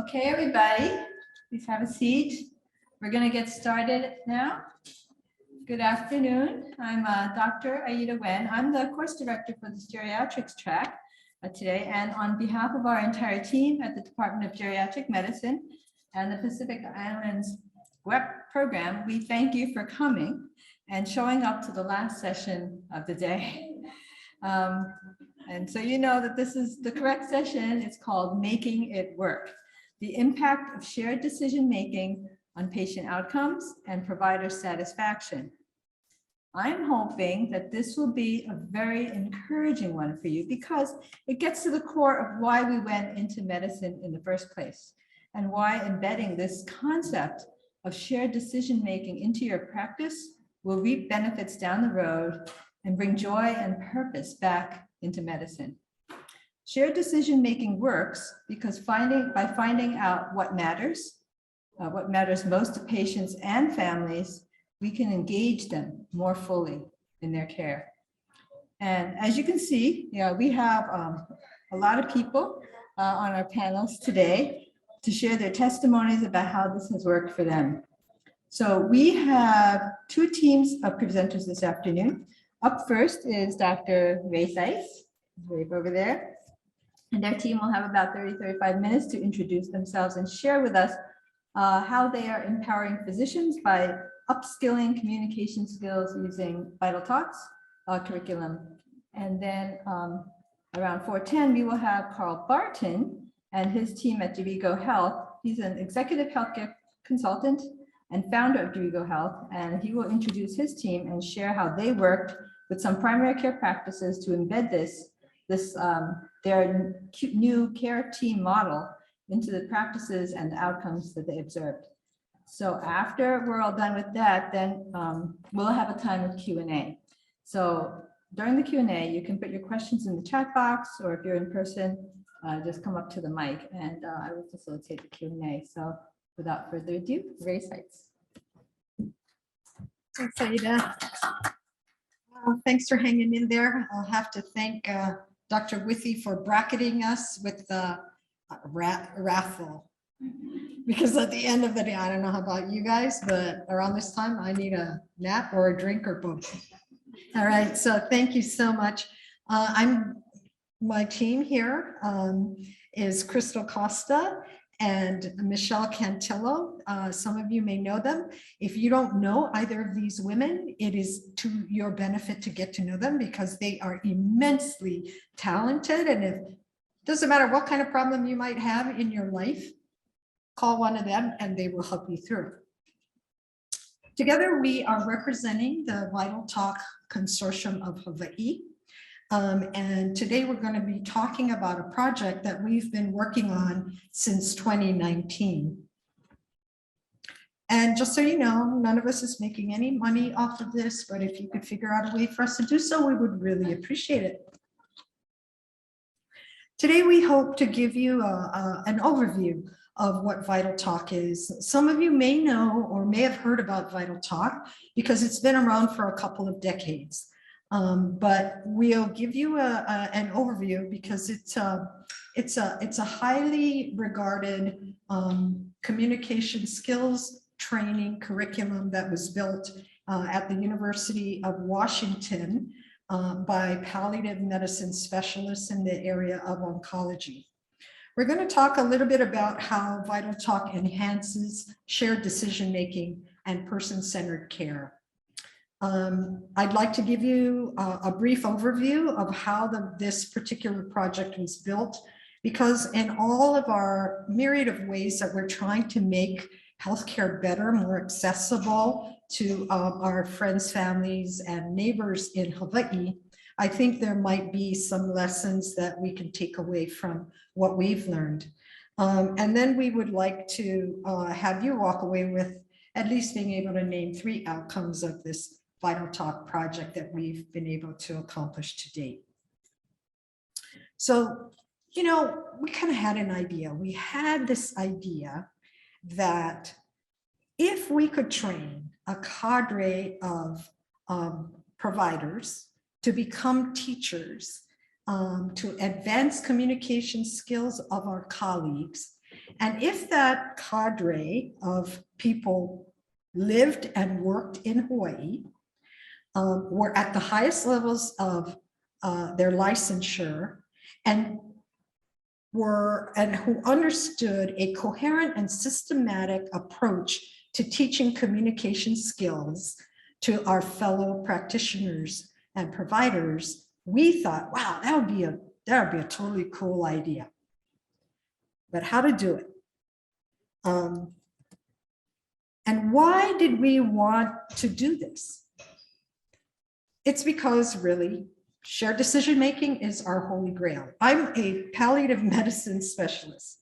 Okay, everybody, please have a seat. We're going to get started now. Good afternoon. I'm Dr. Aida Wen. I'm the course director for the geriatrics track today. And on behalf of our entire team at the Department of Geriatric Medicine and the Pacific Islands Web program, we thank you for coming and showing up to the last session of the day. And so you know that this is the correct session. It's called Making It Work: The Impact of Shared Decision-Making on Patient Outcomes and Provider Satisfaction. I'm hoping that this will be a very encouraging one for you because it gets to the core of why we went into medicine in the first place and why embedding this concept of shared decision-making into your practice will reap benefits down the road and bring joy and purpose back into medicine. Shared decision-making works because by finding out what matters most to patients and families, we can engage them more fully in their care. And as you can see, we have a lot of people on our panels today to share their testimonies about how this has worked for them. So we have two teams of presenters this afternoon. Up first is Dr. Rae Seitz, wave over there. And their team will have about 30-35 minutes to introduce themselves and share with us how they are empowering physicians by upskilling communication skills using Vital Talks curriculum. And then around 4:10, we will have Carl Barton and his team at Derigo Health. He's an executive healthcare consultant and founder of Derigo Health, and he will introduce his team and share how they worked with some primary care practices to embed their new care team model into the practices and the outcomes that they observed. So after we're all done with that, then we'll have a time of Q&A. So during the Q&A, you can put your questions in the chat box, or if you're in person, just come up to the mic and I will facilitate the Q&A. So without further ado, Rae Seitz. Thanks, Aida. Thanks for hanging in there. I'll have to thank Dr. Withy for bracketing us with the raffle. Because at the end of the day, I don't know how about you guys, but around this time, I need a nap or a drink or both. All right, so thank you so much. My team here is Crystal Costa and Michelle Cantillo. Some of you may know them. If you don't know either of these women, it is to your benefit to get to know them because they are immensely talented. And it doesn't matter what kind of problem you might have in your life, call one of them and they will help you through. Together, we are representing the Vital Talk Consortium of Hawaii. And today we're going to be talking about a project that we've been working on since 2019. And just so you know, none of us is making any money off of this, but if you could figure out a way for us to do so, we would really appreciate it. Today, we hope to give you an overview of what Vital Talk is. Some of you may know or may have heard about Vital Talk because it's been around for a couple of decades. But we'll give you an overview because it's a highly regarded communication skills training curriculum that was built at the University of Washington by palliative medicine specialists in the area of oncology. We're going to talk a little bit about how Vital Talk enhances shared decision-making and person-centered care. I'd like to give you a brief overview of how this particular project was built, because in all of our myriad of ways that we're trying to make healthcare better, more accessible to our friends, families, and neighbors in Hawaii, I think there might be some lessons that we can take away from what we've learned. And then we would like to have you walk away with at least being able to name 3 outcomes of this Vital Talk project that we've been able to accomplish to date. So, you know, we kind of had an idea. We had this idea that if we could train a cadre of providers to become teachers, to advance communication skills of our colleagues, And if that cadre of people lived and worked in Hawaii, were at the highest levels of their licensure and who understood a coherent and systematic approach to teaching communication skills to our fellow practitioners and providers, we thought, wow, that would be a totally cool idea. But how to do it? And why did we want to do this? It's because really shared decision-making is our holy grail. I'm a palliative medicine specialist.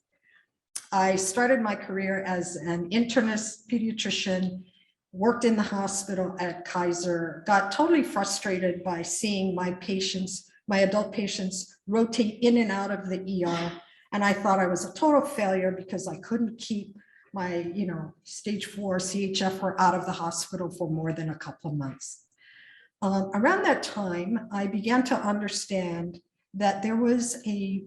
I started my career as an internist pediatrician, worked in the hospital at Kaiser, got totally frustrated by seeing my patients, my adult patients, rotate in and out of the ER. And I thought I was a total failure because I couldn't keep my, stage 4 CHF out of the hospital for more than a couple of months. Around that time, I began to understand that there was a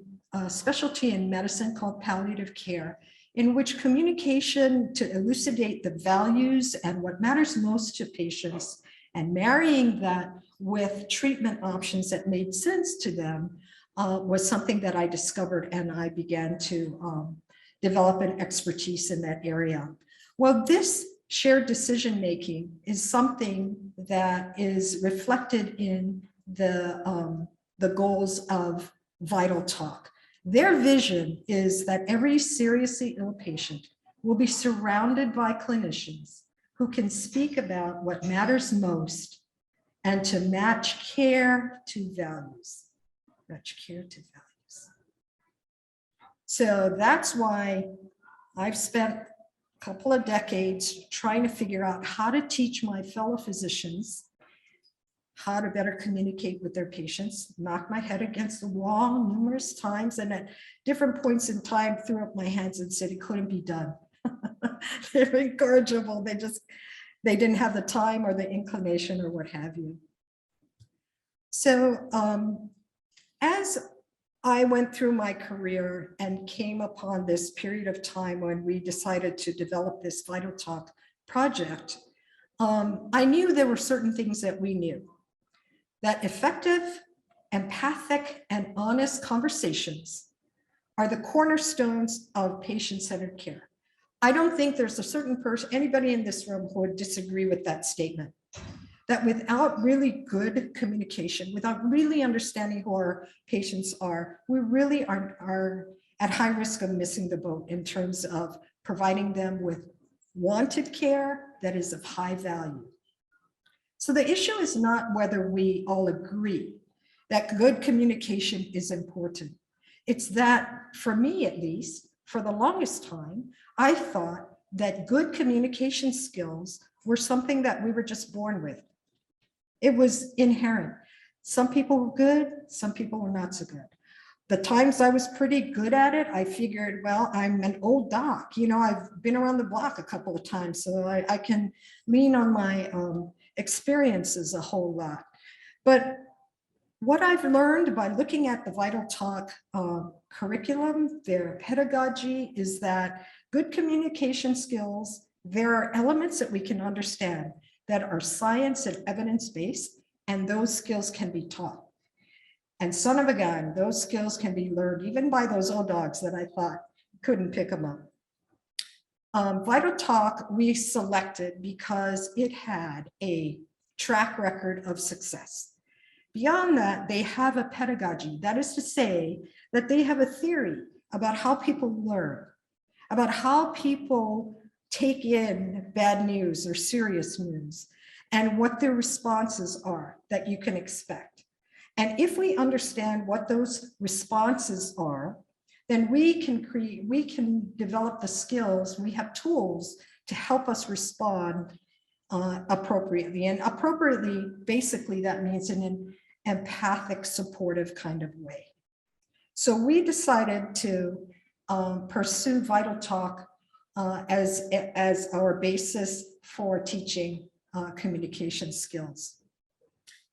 specialty in medicine called palliative care, in which communication to elucidate the values and what matters most to patients and marrying that with treatment options that made sense to them was something that I discovered, and I began to develop an expertise in that area. Well, this shared decision-making is something that is reflected in the goals of Vital Talk. Their vision is that every seriously ill patient will be surrounded by clinicians who can speak about what matters most and to match care to values. Match care to values. So that's why I've spent a couple of decades trying to figure out how to teach my fellow physicians how to better communicate with their patients, knocked my head against the wall numerous times, and at different points in time threw up my hands and said it couldn't be done. They're incorrigible. They didn't have the time or the inclination or what have you. So as I went through my career and came upon this period of time when we decided to develop this Vital Talk project, I knew there were certain things that we knew. That effective, empathic, and honest conversations are the cornerstones of patient-centered care. I don't think there's a certain person, anybody in this room who would disagree with that statement. That without really good communication, without really understanding who our patients are, we really are at high risk of missing the boat in terms of providing them with wanted care that is of high value. So the issue is not whether we all agree that good communication is important. It's that, for me at least, for the longest time, I thought that good communication skills were something that we were just born with. It was inherent. Some people were good, some people were not so good. The times I was pretty good at it, I figured, well, I'm an old doc. I've been around the block a couple of times, so I can lean on my experiences a whole lot. But what I've learned by looking at the Vital Talk curriculum, their pedagogy, is that good communication skills, there are elements that we can understand that are science and evidence-based, and those skills can be taught. And son of a gun, those skills can be learned even by those old dogs that I thought couldn't pick them up. Vital Talk we selected because it had a track record of success. Beyond that, they have a pedagogy. That is to say that they have a theory about how people learn, about how people take in bad news or serious news, and what their responses are that you can expect. And if we understand what those responses are, then we can develop the skills. We have tools to help us respond appropriately. And appropriately, basically, that means in an empathic, supportive kind of way. So we decided to pursue Vital Talk as our basis for teaching communication skills.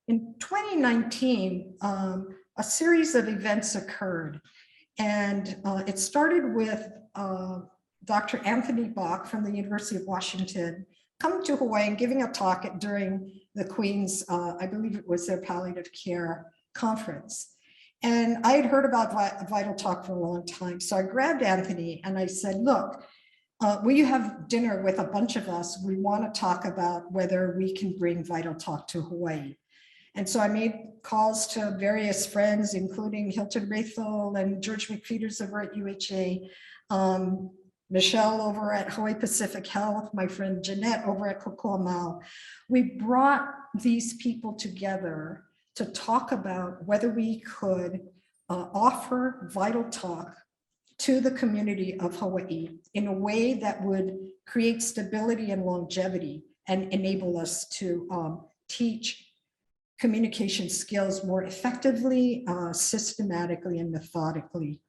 In 2019, a series of events occurred And it started with Dr. Anthony Bach from the University of Washington coming to Hawaii and giving a talk during the Queen's, I believe it was their palliative care conference. And I had heard about Vital Talk for a long time. So I grabbed Anthony and I said, look, will you have dinner with a bunch of us? We want to talk about whether we can bring Vital Talk to Hawaii. And so I made calls to various friends, including Hilton Rathel and George McPheeters over at UHA, Michelle over at Hawaii Pacific Health, my friend Jeanette over at Kokoamau. We brought these people together to talk about whether we could offer Vital Talk to the community of Hawaii in a way that would create stability and longevity and enable us to teach communication skills more effectively, systematically, and methodically.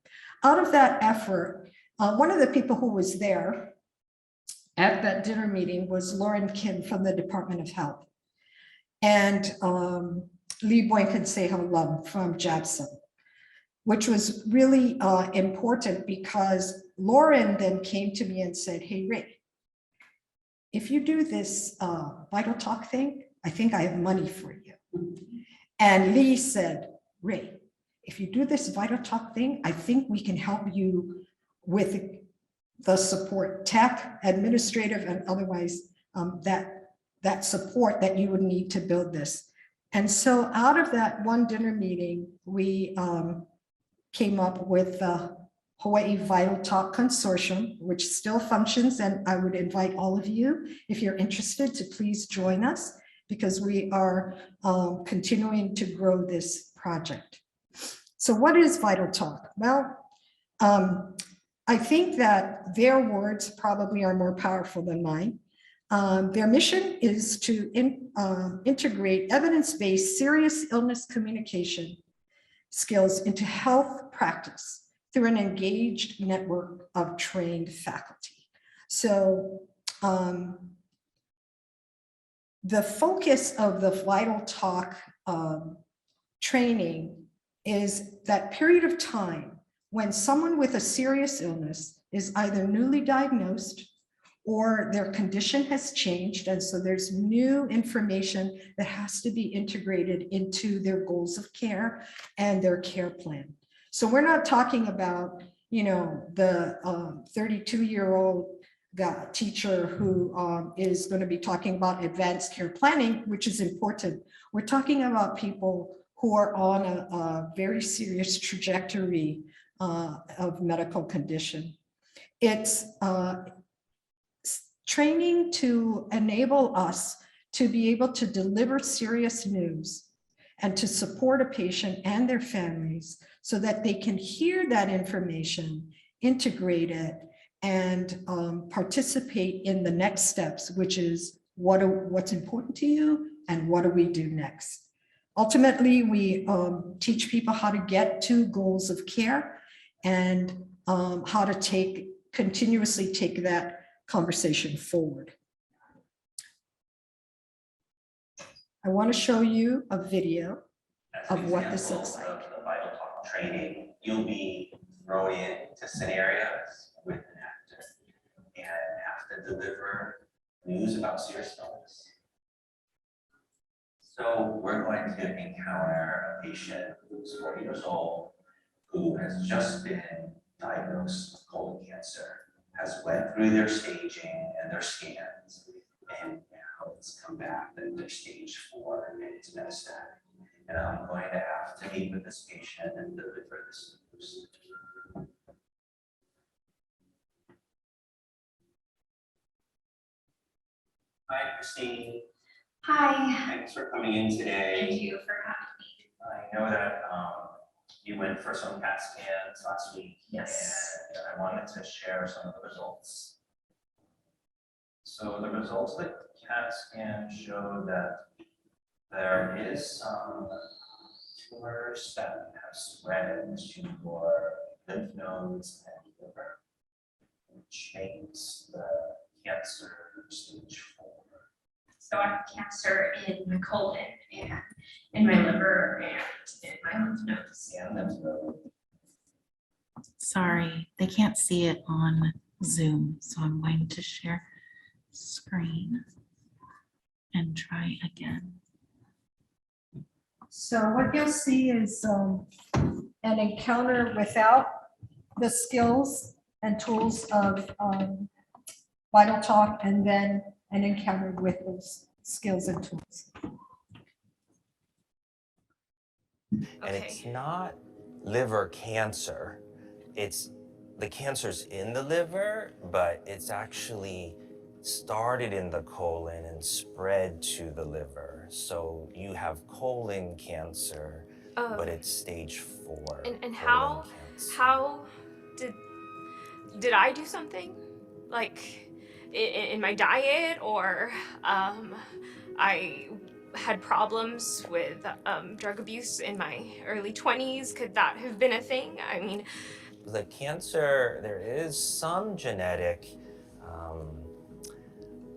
Out of that effort, one of the people who was there at that dinner meeting was Lauren Kim from the Department of Health, and Lee Boykin-Seho Lum from JABSA, which was really important because Lauren then came to me and said, hey, Rae, if you do this Vital Talk thing, I think I have money for you. And Lee said, Rae, if you do this Vital Talk thing, I think we can help you with the support, tech, administrative, and otherwise that support that you would need to build this. And so out of that one dinner meeting, we came up with the Hawaii Vital Talk Consortium, which still functions. And I would invite all of you, if you're interested, to please join us, because we are continuing to grow this project. So what is Vital Talk? Well, I think that their words probably are more powerful than mine. Their mission is to integrate evidence-based serious illness communication skills into health practice through an engaged network of trained faculty. So the focus of the Vital Talk training is that period of time when someone with a serious illness is either newly diagnosed or their condition has changed. And so there's new information that has to be integrated into their goals of care and their care plan. So we're not talking about, you know, the 32-year-old teacher who is going to be talking about advanced care planning, which is important. We're talking about people who are on a very serious trajectory of medical condition. It's training to enable us to be able to deliver serious news and to support a patient and their families so that they can hear that information, integrate it, and participate in the next steps, which is what's important to you and what do we do next. Ultimately, we teach people how to get to goals of care and how to continuously take that conversation forward. I want to show you a video of what this looks like. Of the Vital Talk training, you'll be thrown into scenarios with an actor and have to deliver news about serious illness. So we're going to encounter a patient who's 40 years old, who has just been diagnosed with colon cancer, has went through their staging and their scans, and now it's come back that they're stage 4 and it's metastatic. And I'm going to have to meet with this patient and deliver this news. Hi, Christine. Hi. Thanks for coming in today. Thank you for having me. I know that you went for some CAT scans last week. Yes. And I wanted to share some of the results. So the results of the CAT scan show that there is some tumors that have spread to your lymph nodes and liver, which makes the cancer stage 4. So I have cancer in my colon and in my liver and in my lymph nodes. And lymph node. Sorry, they can't see it on Zoom, so I'm going to share screen and try again. So what you'll see is an encounter without the skills and tools of Vital Talk, and then an encounter with those skills and tools. And it's not liver cancer. It's the cancer's in the liver, but it's actually started in the colon and spread to the liver. So you have colon cancer, but it's stage 4. And colon cancer. how did I do something? Like in my diet, or I had problems with drug abuse in my early 20s. Could that have been a thing? I mean, The cancer, there is some genetic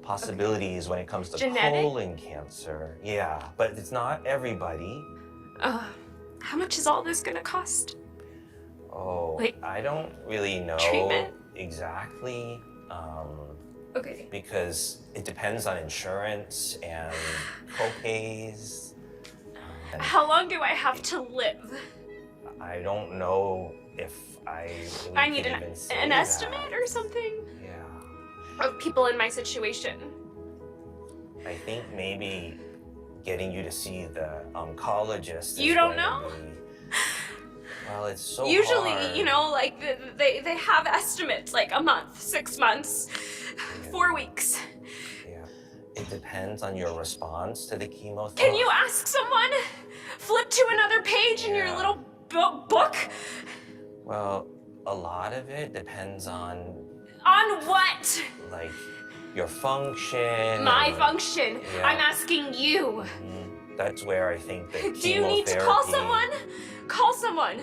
possibilities when it comes to Genetic? colon cancer. Yeah, but it's not everybody. how much is all this gonna cost? Oh, Like, I don't really know treatment? exactly. Okay. Because it depends on insurance and co-pays. How long do I have to live? I don't know if I really I need can even say an that. estimate or something Yeah. of people in my situation. I think maybe getting you to see the oncologist. You is don't going to know? be- Well, it's so Usually, hard. you know, like they have estimates, like a month, 6 months, 4 weeks. Yeah. It depends on your response to the chemotherapy. Can you ask someone? Flip to another page in your Yeah. little book? Well, a lot of it depends on, On what? like, your function. My and- function. Yeah. I'm asking you. That's where I think that Do you need to call chemotherapy- someone? Call someone.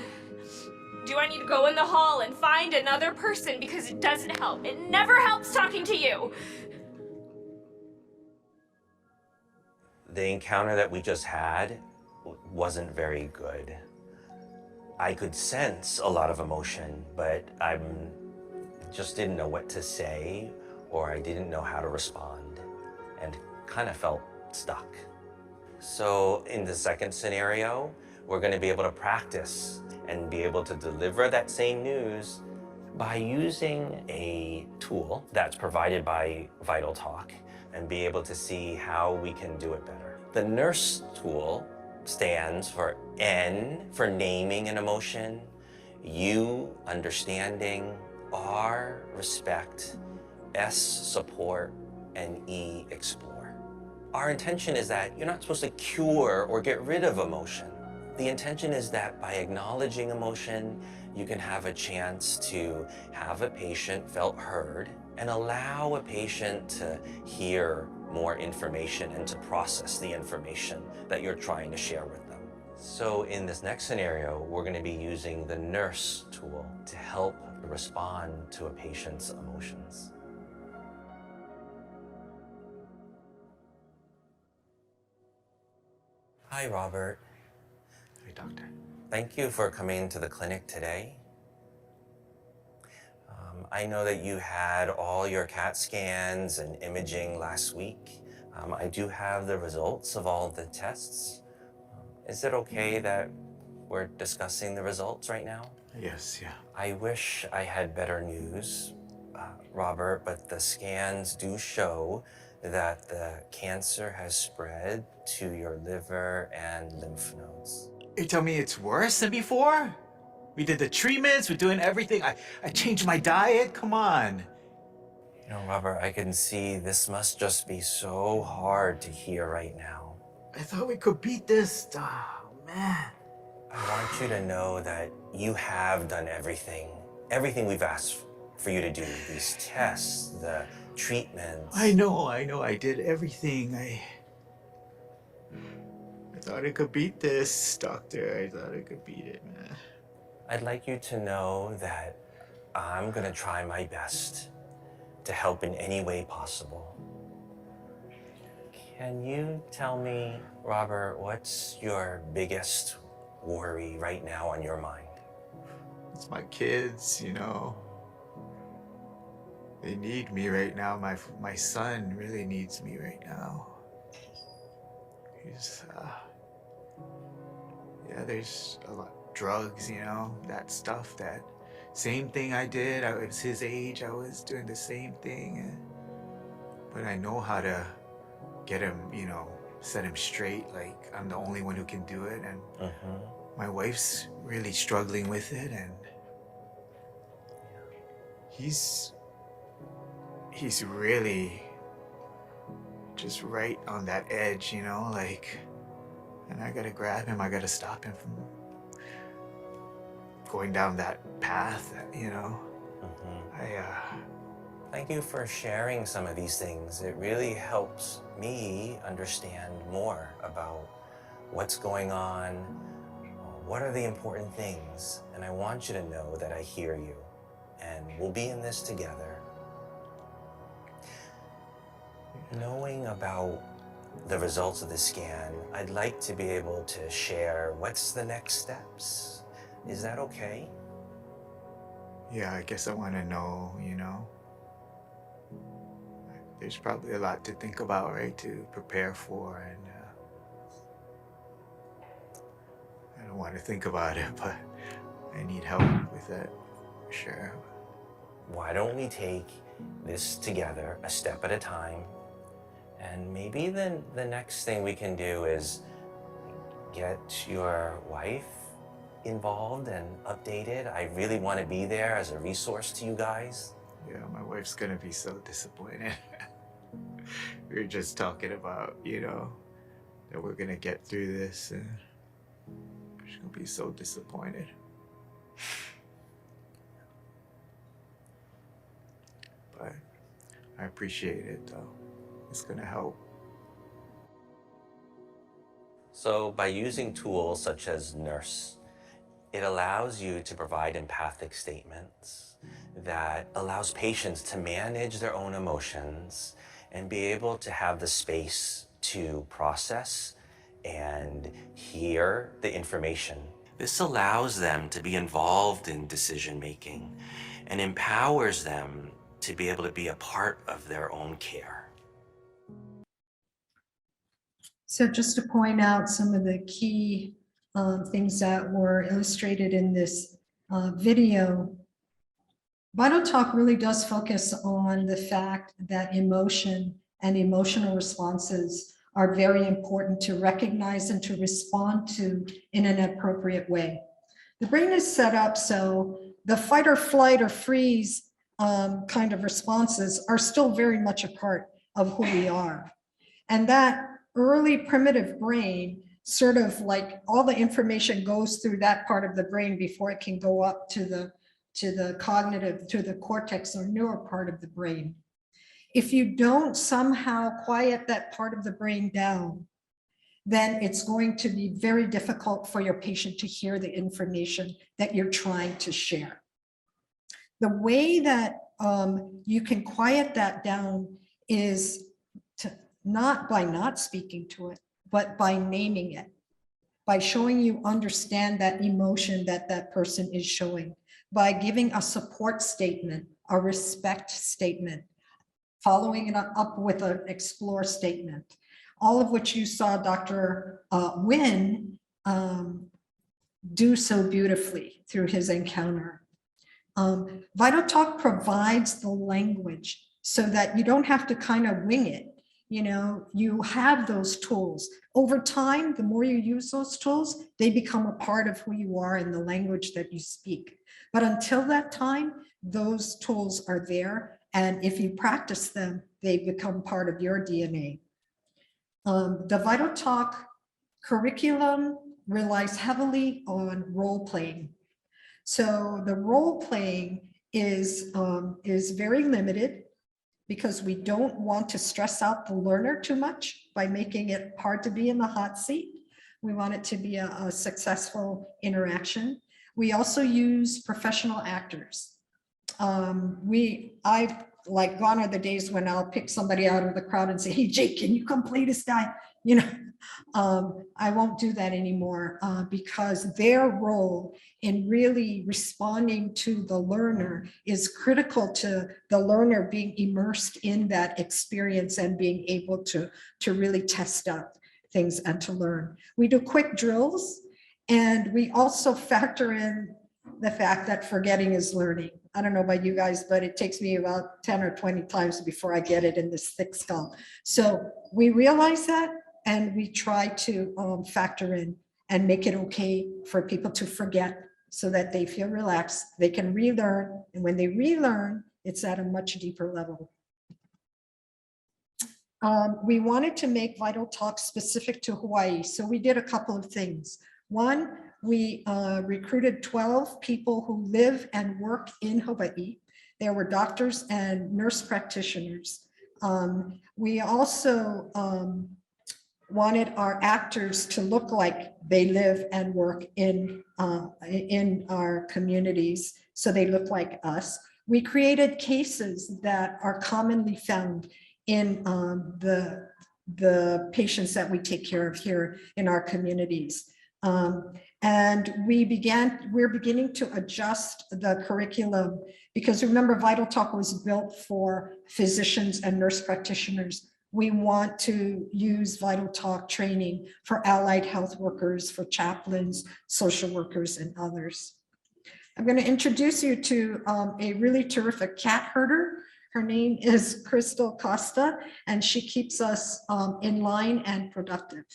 Do I need to go in the hall and find another person, because it doesn't help? It never helps talking to you. The encounter that we just had wasn't very good. I could sense a lot of emotion, but I just didn't know what to say, or I didn't know how to respond, and kind of felt stuck. So in the second scenario, we're going to be able to practice and be able to deliver that same news by using a tool that's provided by Vital Talk, and be able to see how we can do it better. The nurse tool stands for N for naming an emotion, U, understanding, R, respect, S, support, and E, explore. Our intention is that you're not supposed to cure or get rid of emotion. The intention is that by acknowledging emotion, you can have a chance to have a patient felt heard, and allow a patient to hear more information and to process the information that you're trying to share with them. So in this next scenario, we're going to be using the nurse tool to help respond to a patient's emotions. Hi, Robert. Hey, doctor. Thank you for coming to the clinic today. I know that you had all your CAT scans and imaging last week. I do have the results of all the tests. Is it okay that we're discussing the results right now? Yes, yeah. I wish I had better news, Robert, but the scans do show that the cancer has spread to your liver and lymph nodes. You tell me it's worse than before? We did the treatments, we're doing everything. I changed my diet, come on. You know, Robert, I can see this must just be so hard to hear right now. I thought we could beat this. Oh, man. I want you to know that you have done everything we've asked for you to do. These tests, the treatments. I know, I did everything. I thought I could beat this, doctor. I thought I could beat it, man. I'd like you to know that I'm gonna try my best to help in any way possible. Can you tell me, Robert, what's your biggest worry right now on your mind? It's my kids, you know. They need me right now. My son really needs me right now. He's, yeah, there's a lot drugs, you know, that stuff, that same thing I did. I was his age, I was doing the same thing. But I know how to get him, you know, set him straight. Like, I'm the only one who can do it. And my wife's really struggling with it. And he's really just right on that edge, you know, like, and I gotta grab him. I gotta stop him from going down that path, you know. Thank you for sharing some of these things. It really helps me understand more about what's going on, what are the important things, and I want you to know that I hear you, and we'll be in this together. Knowing about the results of the scan, I'd like to be able to share what's the next steps. Is that okay? Yeah, I guess I want to know, you know. There's probably a lot to think about, right, to prepare for, and I don't want to think about it, but I need help with that, for sure. Why don't we take this together, a step at a time, and maybe the next thing we can do is get your wife involved and updated. I really want to be there as a resource to you guys. Yeah, my wife's gonna be so disappointed. We were just talking about, you know, that we're gonna get through this, and she's gonna be so disappointed. But I appreciate it, though. It's gonna help. So by using tools such as Nurse, it allows you to provide empathic statements that allows patients to manage their own emotions and be able to have the space to process and hear the information. This allows them to be involved in decision making and empowers them to be able to be a part of their own care. So just to point out some of the key things that were illustrated in this video, Vital Talk really does focus on the fact that emotion and emotional responses are very important to recognize and to respond to in an appropriate way. The brain is set up so the fight or flight or freeze kind of responses are still very much a part of who we are. And that early primitive brain, sort of like all the information goes through that part of the brain before it can go up to the cognitive, to the cortex or neural part of the brain. If you don't somehow quiet that part of the brain down, then it's going to be very difficult for your patient to hear the information that you're trying to share. The way that you can quiet that down is not by not speaking to it, but by naming it, by showing you understand that emotion that that person is showing, by giving a support statement, a respect statement, following it up with an explore statement, all of which you saw Dr. Nguyen do so beautifully through his encounter. Vital Talk provides the language so that you don't have to kind of wing it. You know, you have those tools. Over time, the more you use those tools, they become a part of who you are and the language that you speak. But until that time, those tools are there. And if you practice them, they become part of your DNA. The Vital Talk curriculum relies heavily on role playing. So the role playing is very limited because we don't want to stress out the learner too much by making it hard to be in the hot seat. We want it to be a successful interaction. We also use professional actors. I've like gone are the days when I'll pick somebody out of the crowd and say, hey, Jake, can you come play this guy? you know, I won't do that anymore because their role in really responding to the learner is critical to the learner being immersed in that experience and being able to really test out things and to learn. We do quick drills, and we also factor in the fact that forgetting is learning. I don't know about you guys, but it takes me about 10 or 20 times before I get it in this thick skull. So we realize that, and we try to factor in and make it okay for people to forget so that they feel relaxed, they can relearn. And when they relearn, it's at a much deeper level. We wanted to make Vital Talk specific to Hawaii. So we did a couple of things. One, we recruited 12 people who live and work in Hawaii. There were doctors and nurse practitioners. We also wanted our actors to look like they live and work in our communities, so they look like us. We created cases that are commonly found in the patients that we take care of here in our communities. And we're beginning to adjust the curriculum, because remember, Vital Talk was built for physicians and nurse practitioners. We want to use Vital Talk training for allied health workers, for chaplains, social workers, and others. I'm going to introduce you to a really terrific cat herder. Her name is Crystal Costa, and she keeps us in line and productive.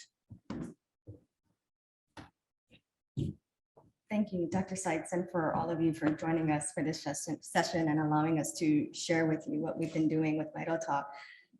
Thank you, Dr. Seitz, and for all of you for joining us for this session and allowing us to share with you what we've been doing with Vital Talk.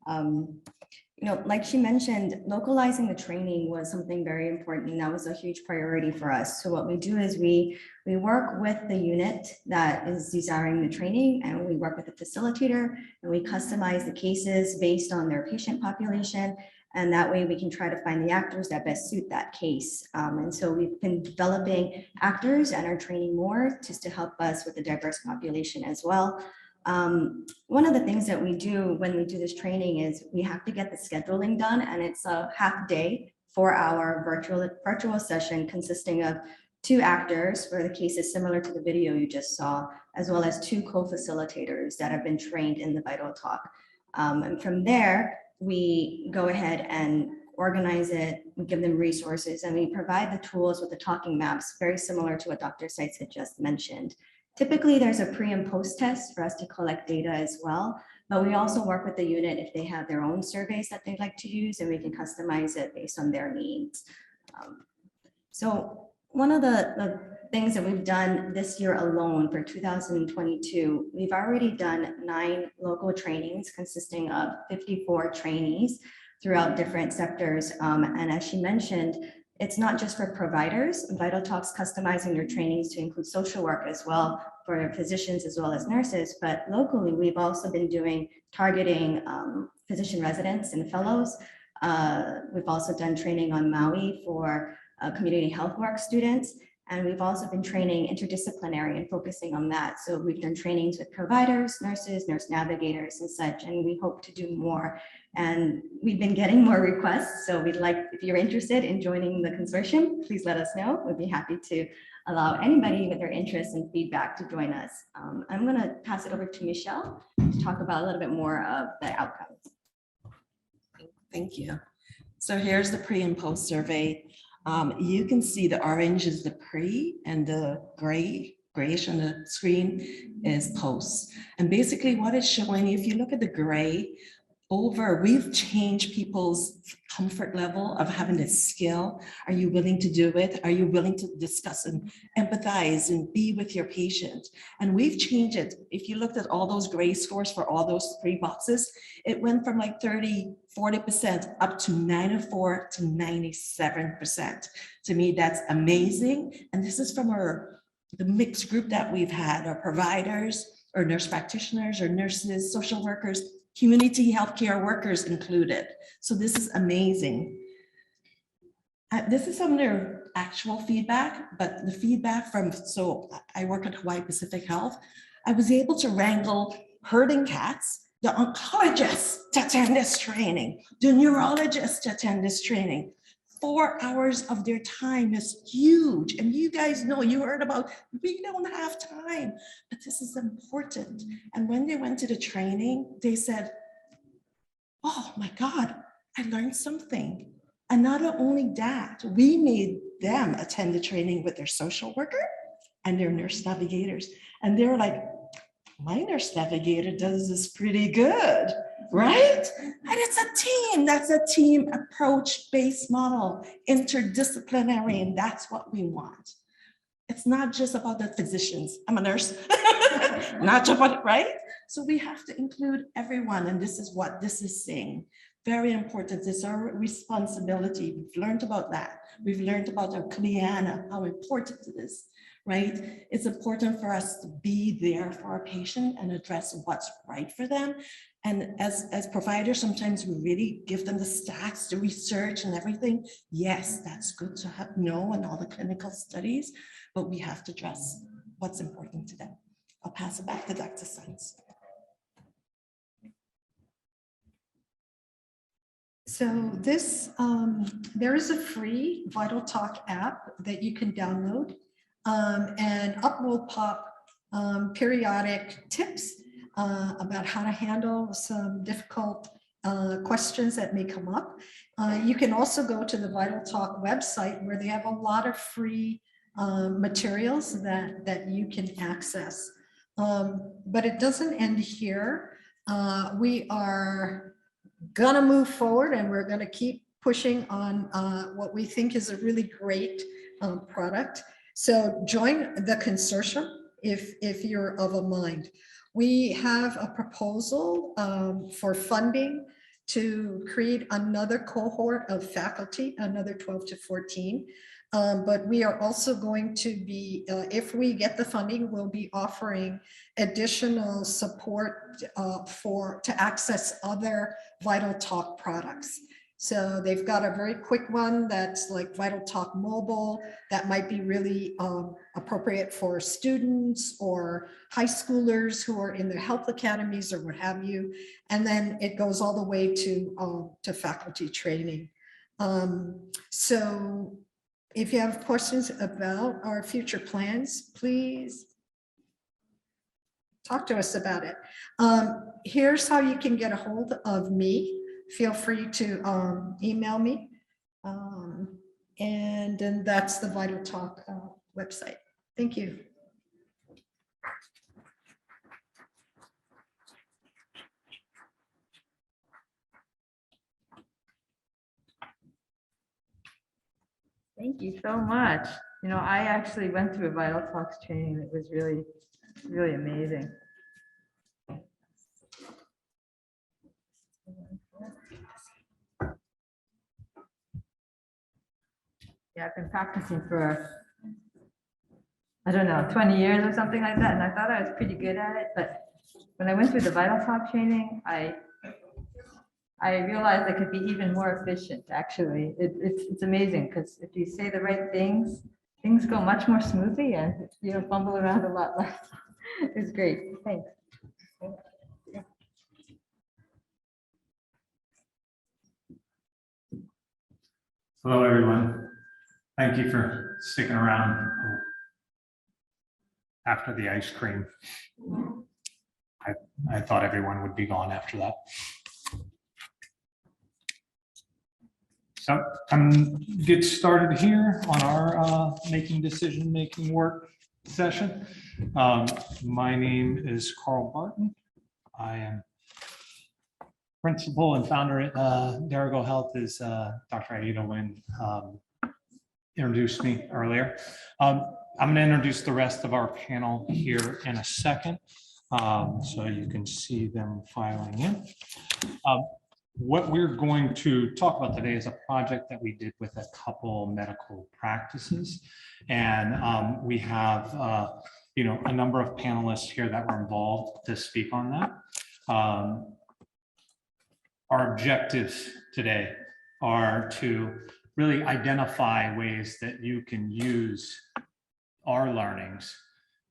You know, like she mentioned, localizing the training was something very important, and that was a huge priority for us. So what we do is we work with the unit that is desiring the training, and we work with the facilitator, and we customize the cases based on their patient population. And that way we can try to find the actors that best suit that case. And so we've been developing actors and are training more just to help us with the diverse population as well. One of the things that we do when we do this training is we have to get the scheduling done, and it's a half day 4-hour virtual session consisting of 2 actors for the cases similar to the video you just saw, as well as 2 co-facilitators that have been trained in the Vital Talk. And from there, we go ahead and organize it, we give them resources, and we provide the tools with the talking maps, very similar to what Dr. Seitz had just mentioned. Typically, there's a pre and post test for us to collect data as well, but we also work with the unit if they have their own surveys that they'd like to use, and we can customize it based on their needs. So one of the things that we've done this year alone for 2022, we've already done 9 local trainings consisting of 54 trainees throughout different sectors. And as she mentioned, it's not just for providers. Vital Talk's customizing their trainings to include social work as well for physicians as well as nurses. But locally, we've also been doing targeting physician residents and fellows. We've also done training on Maui for community health work students. And we've also been training interdisciplinary and focusing on that. So we've done trainings with providers, nurses, nurse navigators and such, and we hope to do more. And we've been getting more requests. So we'd like, if you're interested in joining the consortium, please let us know. We'd be happy to allow anybody with their interest and feedback to join us. I'm gonna pass it over to Michelle to talk about a little bit more of the outcomes. Thank you. So here's the pre and post survey. You can see the orange is the pre and the grayish on the screen is post. And basically what it's showing, if you look at the gray, we've changed people's comfort level of having this skill. Are you willing to do it? Are you willing to discuss and empathize and be with your patient? And we've changed it. If you looked at all those gray scores for all those 3 boxes, it went from like 30–40% up to 94 to 97%. To me, that's amazing. And this is from the mixed group that we've had, our providers, or nurse practitioners, or nurses, social workers, community healthcare workers included. So this is amazing. This is some of their actual feedback, but the feedback from, so I work at Hawaii Pacific Health. I was able to wrangle herding cats the oncologist to attend this training, the neurologist to attend this training. 4 hours of their time is huge. And you guys know, you heard about, we don't have time, but this is important. And when they went to the training, they said, oh my God, I learned something. And not only that, we made them attend the training with their social worker and their nurse navigators. And they're like, my nurse navigator does this pretty good, right? And it's a team. That's a team approach-based model, interdisciplinary, and that's what we want. It's not just about the physicians. I'm a nurse, not just about it, right? So we have to include everyone, and this is what this is saying. Very important. It's our responsibility. We've learned about that. We've learned about our Kliana, how important it is, right? It's important for us to be there for our patient and address what's right for them. And as providers, sometimes we really give them the stats, the research and everything. Yes, that's good to know and all the clinical studies, but we have to address what's important to them. I'll pass it back to Dr. Seitz. So this, there is a free Vital Talk app that you can download, and up will pop periodic tips about how to handle some difficult questions that may come up. You can also go to the Vital Talk website where they have a lot of free materials that you can access. But it doesn't end here. We are gonna move forward and we're gonna keep pushing on what we think is a really great product. So join the consortium if you're of a mind. We have a proposal for funding to create another cohort of faculty, another 12 to 14. But we are also going to be, if we get the funding, we'll be offering additional support to access other Vital Talk products. So they've got a very quick one that's like Vital Talk Mobile that might be really appropriate for students or high schoolers who are in their health academies or what have you. And then it goes all the way to faculty training. So if you have questions about our future plans, please talk to us about it. Here's how you can get a hold of me. Feel free to email me. And then that's the Vital Talk website. Thank you. Thank you so much. You know, I actually went through a Vital Talks training. It was really, really amazing. Yeah, I've been practicing for, I don't know, 20 years or something like that. And I thought I was pretty good at it. But when I went through the Vital Talk training, I realized I could be even more efficient, actually. It's amazing because if you say the right things, things go much more smoothly and you don't fumble around a lot less. It's great. Thanks. Hello, everyone. Thank you for sticking around after the ice cream. I thought everyone would be gone after that. So I'm get started here on our making decision-making work session. My name is Carl Barton. I am principal and founder at Derigo Health, as Dr. Aida Wynn introduced me earlier. I'm going to introduce the rest of our panel here in a second, so you can see them filing in. What we're going to talk about today is a project that we did with a couple medical practices, and we have a number of panelists here that were involved to speak on that. Our objectives today are to really identify ways that you can use our learnings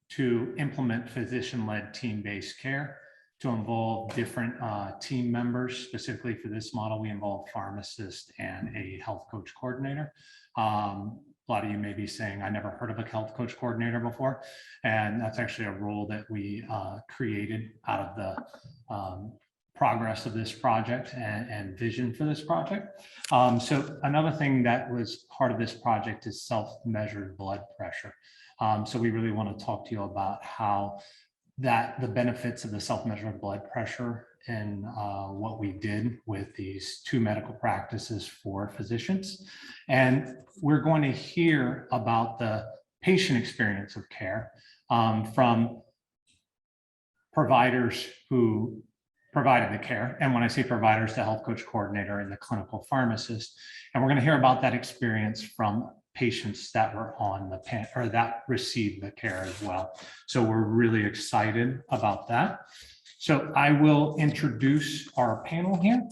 to implement physician-led team-based care to involve different team members. Specifically for this model, we involve pharmacist and a health coach coordinator. A lot of you may be saying, I never heard of a health coach coordinator before. And that's actually a role that we created out of the progress of this project and vision for this project. So another thing that was part of this project is self-measured blood pressure. So we really want to talk to you about how the benefits of the self-measured blood pressure and what we did with these 2 medical practices for physicians. And we're going to hear about the patient experience of care from providers who provided the care. And when I say providers, the health coach coordinator and the clinical pharmacist. And we're going to hear about that experience from patients that were on the panel or that received the care as well. So we're really excited about that. So I will introduce our panel here.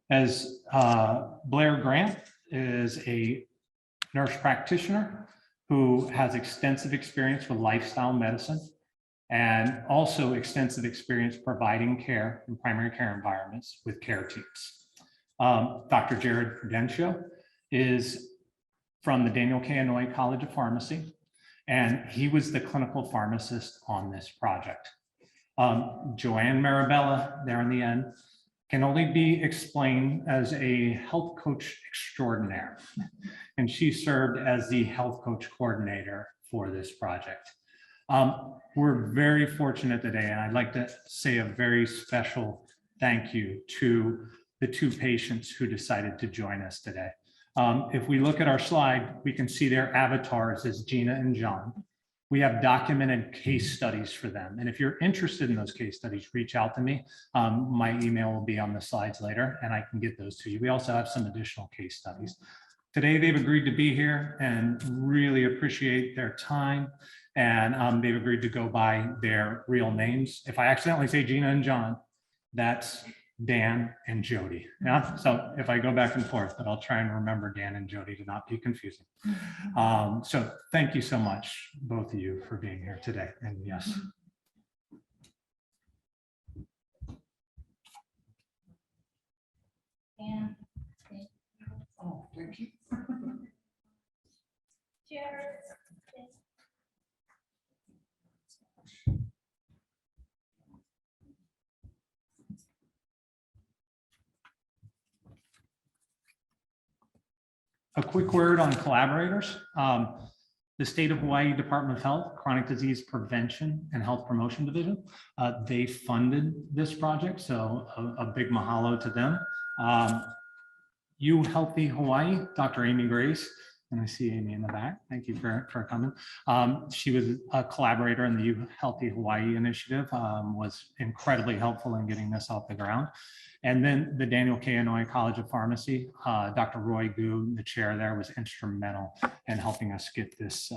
As Blair Grant is a nurse practitioner who has extensive experience with lifestyle medicine and also extensive experience providing care in primary care environments with care teams. Dr. Jared Prudencio is from the Daniel K. Inouye College of Pharmacy, and he was the clinical pharmacist on this project. JoAnn Marabella, there in the end, can only be explained as a health coach extraordinaire, and she served as the health coach coordinator for this project. We're very fortunate today, and I'd like to say a very special thank you to the 2 patients who decided to join us today. If we look at our slide, we can see their avatars as Gina and John. We have documented case studies for them. And if you're interested in those case studies, reach out to me. My email will be on the slides later and I can get those to you. We also have some additional case studies. Today, they've agreed to be here and really appreciate their time. And they've agreed to go by their real names. If I accidentally say Gina and John, that's Dan and Jody. Yeah. So if I go back and forth, but I'll try and remember Dan and Jody to not be confusing. So thank you so much, both of you, for being here today. And yes. Dan. Oh, thank you. Jared. A quick word on collaborators. The State of Hawaii Department of Health, Chronic Disease Prevention and Health Promotion Division, they funded this project, so a big mahalo to them. You Healthy Hawaii, Dr. Amy Grace, and I see Amy in the back. Thank you for coming. She was a collaborator in the You Healthy Hawaii initiative, was incredibly helpful in getting this off the ground. And then the Daniel K. Inouye College of Pharmacy, Dr. Roy Gu, the chair there, was instrumental in helping us get this,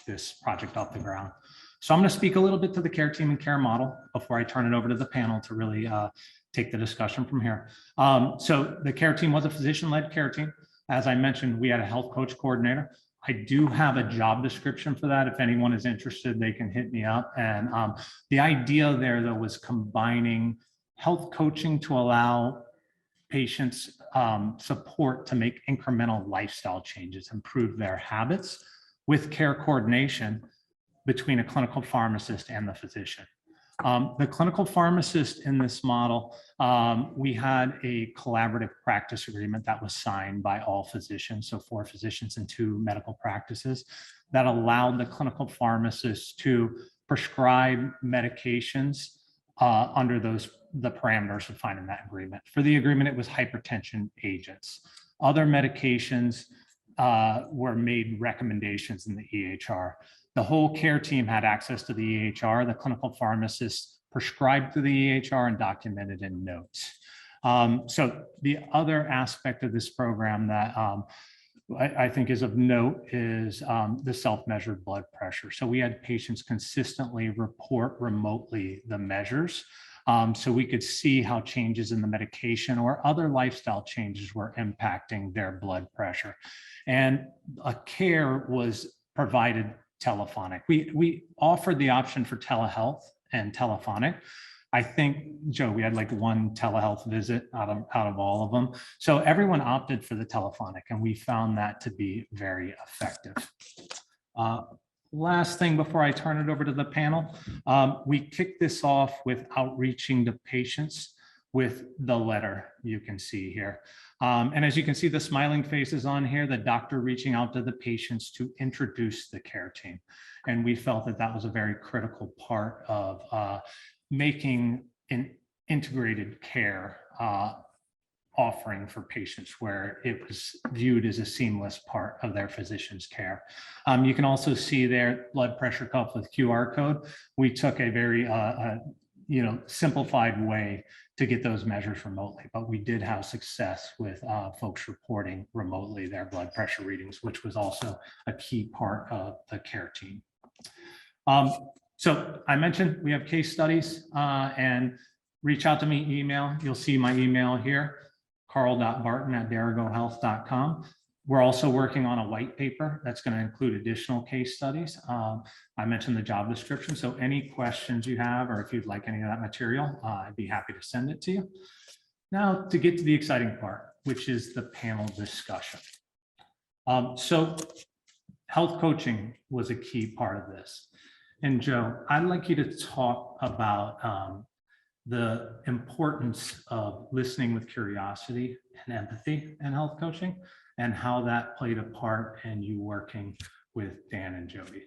this project off the ground. So I'm going to speak a little bit to the care team and care model before I turn it over to the panel to really take the discussion from here. So the care team was a physician-led care team. As I mentioned, we had a health coach coordinator. I do have a job description for that. If anyone is interested, they can hit me up. And the idea there, though, was combining health coaching to allow patients support to make incremental lifestyle changes, improve their habits, with care coordination between a clinical pharmacist and the physician. The clinical pharmacist in this model, we had a collaborative practice agreement that was signed by all physicians, so 4 physicians and 2 medical practices, that allowed the clinical pharmacist to prescribe medications under the parameters defined in that agreement. For the agreement, it was hypertension agents. Other medications were made recommendations in the EHR. The whole care team had access to the EHR. The clinical pharmacist prescribed through the EHR and documented in notes. So the other aspect of this program that I think is of note is the self-measured blood pressure. So we had patients consistently report remotely the measures, so we could see how changes in the medication or other lifestyle changes were impacting their blood pressure. And a care was provided telephonic. We offered the option for telehealth and telephonic, I think, Joe, we had like one telehealth visit out of all of them. So everyone opted for the telephonic, and we found that to be very effective. Last thing before I turn it over to the panel, we kicked this off with outreaching to patients with the letter you can see here. And as you can see, the smiling faces on here, the doctor reaching out to the patients to introduce the care team. And we felt that that was a very critical part of making an integrated care offering for patients where it was viewed as a seamless part of their physician's care. You can also see there blood pressure cuff with QR code. We took a very simplified way to get those measures remotely, but we did have success with folks reporting remotely their blood pressure readings, which was also a key part of the care team. So I mentioned we have case studies and reach out to me, email. You'll see my email here, carl.barton@derigohealth.com. We're also working on a white paper that's going to include additional case studies. I mentioned the job description, so any questions you have, or if you'd like any of that material, I'd be happy to send it to you. Now to get to the exciting part, which is the panel discussion. So health coaching was a key part of this. And Joe, I'd like you to talk about the importance of listening with curiosity and empathy in health coaching, and how that played a part in you working with Dan and Jody.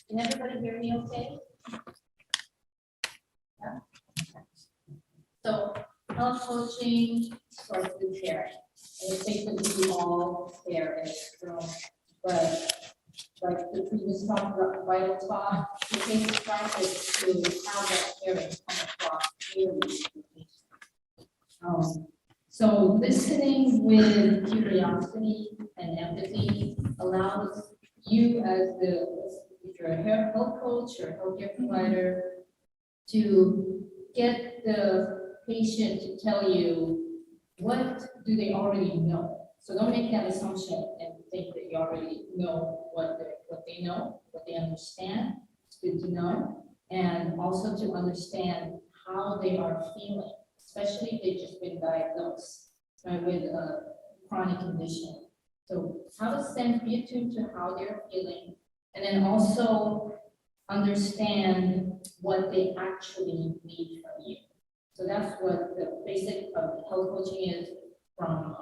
Can everybody hear me okay? Yeah. So health coaching starts with caring. And it's basically all care and external, but like the previous talk about vital talk, the basic practice to how that caring come across clearly. So listening with curiosity and empathy allows you as if you're a health coach or healthcare provider, to get the patient to tell you what do they already know. So don't make that assumption and think that you already know what they know, what they understand. It's good to know, and also to understand how they are feeling, especially if they've just been diagnosed with a chronic condition. So how to be attuned to how they're feeling, and then also understand what they actually need from you. So that's what the basic of health coaching is, from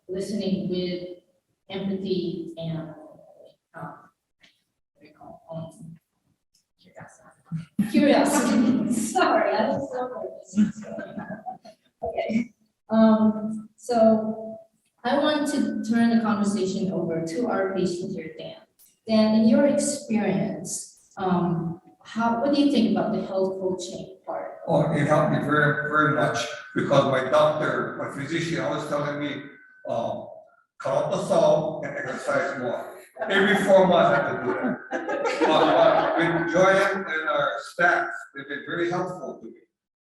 listening with empathy and curiosity. Sorry, I was so nervous. Okay. So I want to turn the conversation over to our patient here, Dan. Dan, in your experience, what do you think about the health coaching part? Oh, it helped me very, very much, because my doctor, my physician, always telling me, cut out the salt and exercise more. Every 4 months I have to do that. With JoAnn and our staff, they've been very helpful to me.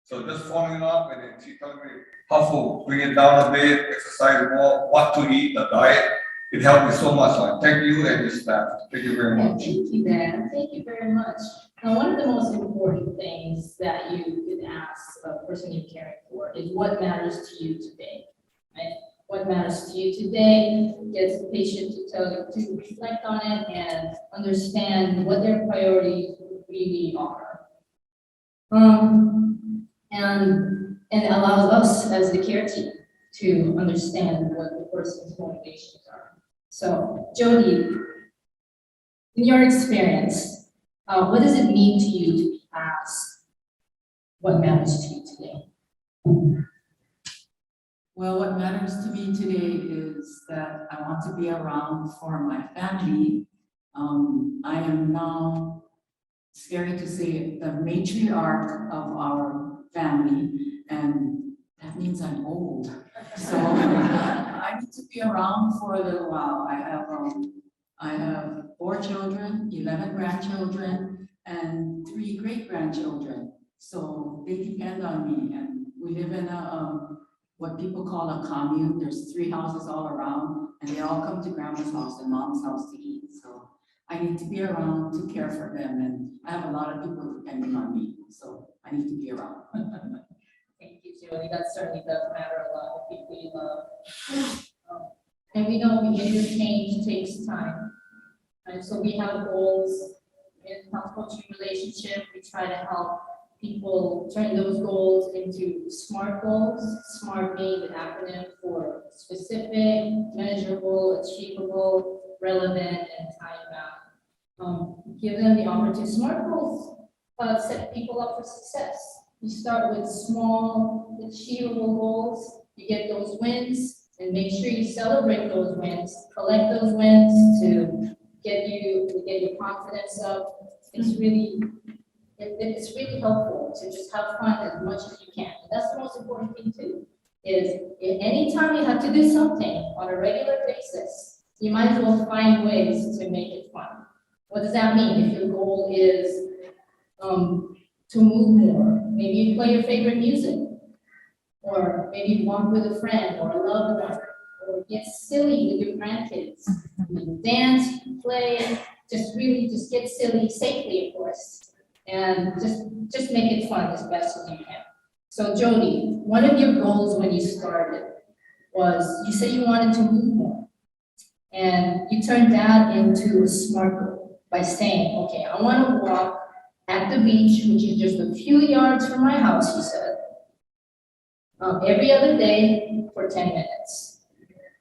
So just following up, and then she telling me how to bring it down a bit, exercise more, what to eat, the diet. It helped me so much. So thank you and your staff. Thank you very much. Thank you, Dan. Thank you very much. Now, one of the most important things that you could ask a person you're caring for is what matters to you today, right? What matters to you today gets the patient to reflect on it and understand what their priorities really are. And allows us as the care team to understand what the person's motivations are. So, Jody, in your experience, what does it mean to you to be asked what matters to you today? Well, what matters to me today is that I want to be around for my family. I am now, scary to say, the matriarch of our family, and that means I'm old. So I need to be around for a little while. I have 4 children, 11 grandchildren, and 3 great-grandchildren. So they depend on me, and we live in what people call a commune. There's 3 houses all around, and they all come to grandma's house and mom's house to eat. So I need to be around to care for them, and I have a lot of people depending on me, so I need to be around. Thank you, Jody. That certainly does matter a lot, the people you love. And we know behavior change takes time. And so we have goals in health coaching relationship. We try to help people turn those goals into SMART goals. SMART being the acronym for specific, measurable, achievable, relevant, and time-bound. Give them the opportunity. SMART goals set people up for success. You start with small, achievable goals. You get those wins, and make sure you celebrate those wins. Collect those wins to get your confidence up. It's really helpful to just have fun as much as you can. And that's the most important thing too. Is anytime you have to do something on a regular basis, you might as well find ways to make it fun. What does that mean? If your goal is to move more, maybe you play your favorite music, or maybe walk with a friend or a loved one, or get silly with your grandkids. You dance, play, just get silly safely, of course, and just make it fun as best as you can. So Jody, one of your goals when you started was, you said you wanted to move more, and you turned that into a SMART goal by saying, okay, I want to walk at the beach, which is just a few yards from my house, you said, every other day for 10 minutes.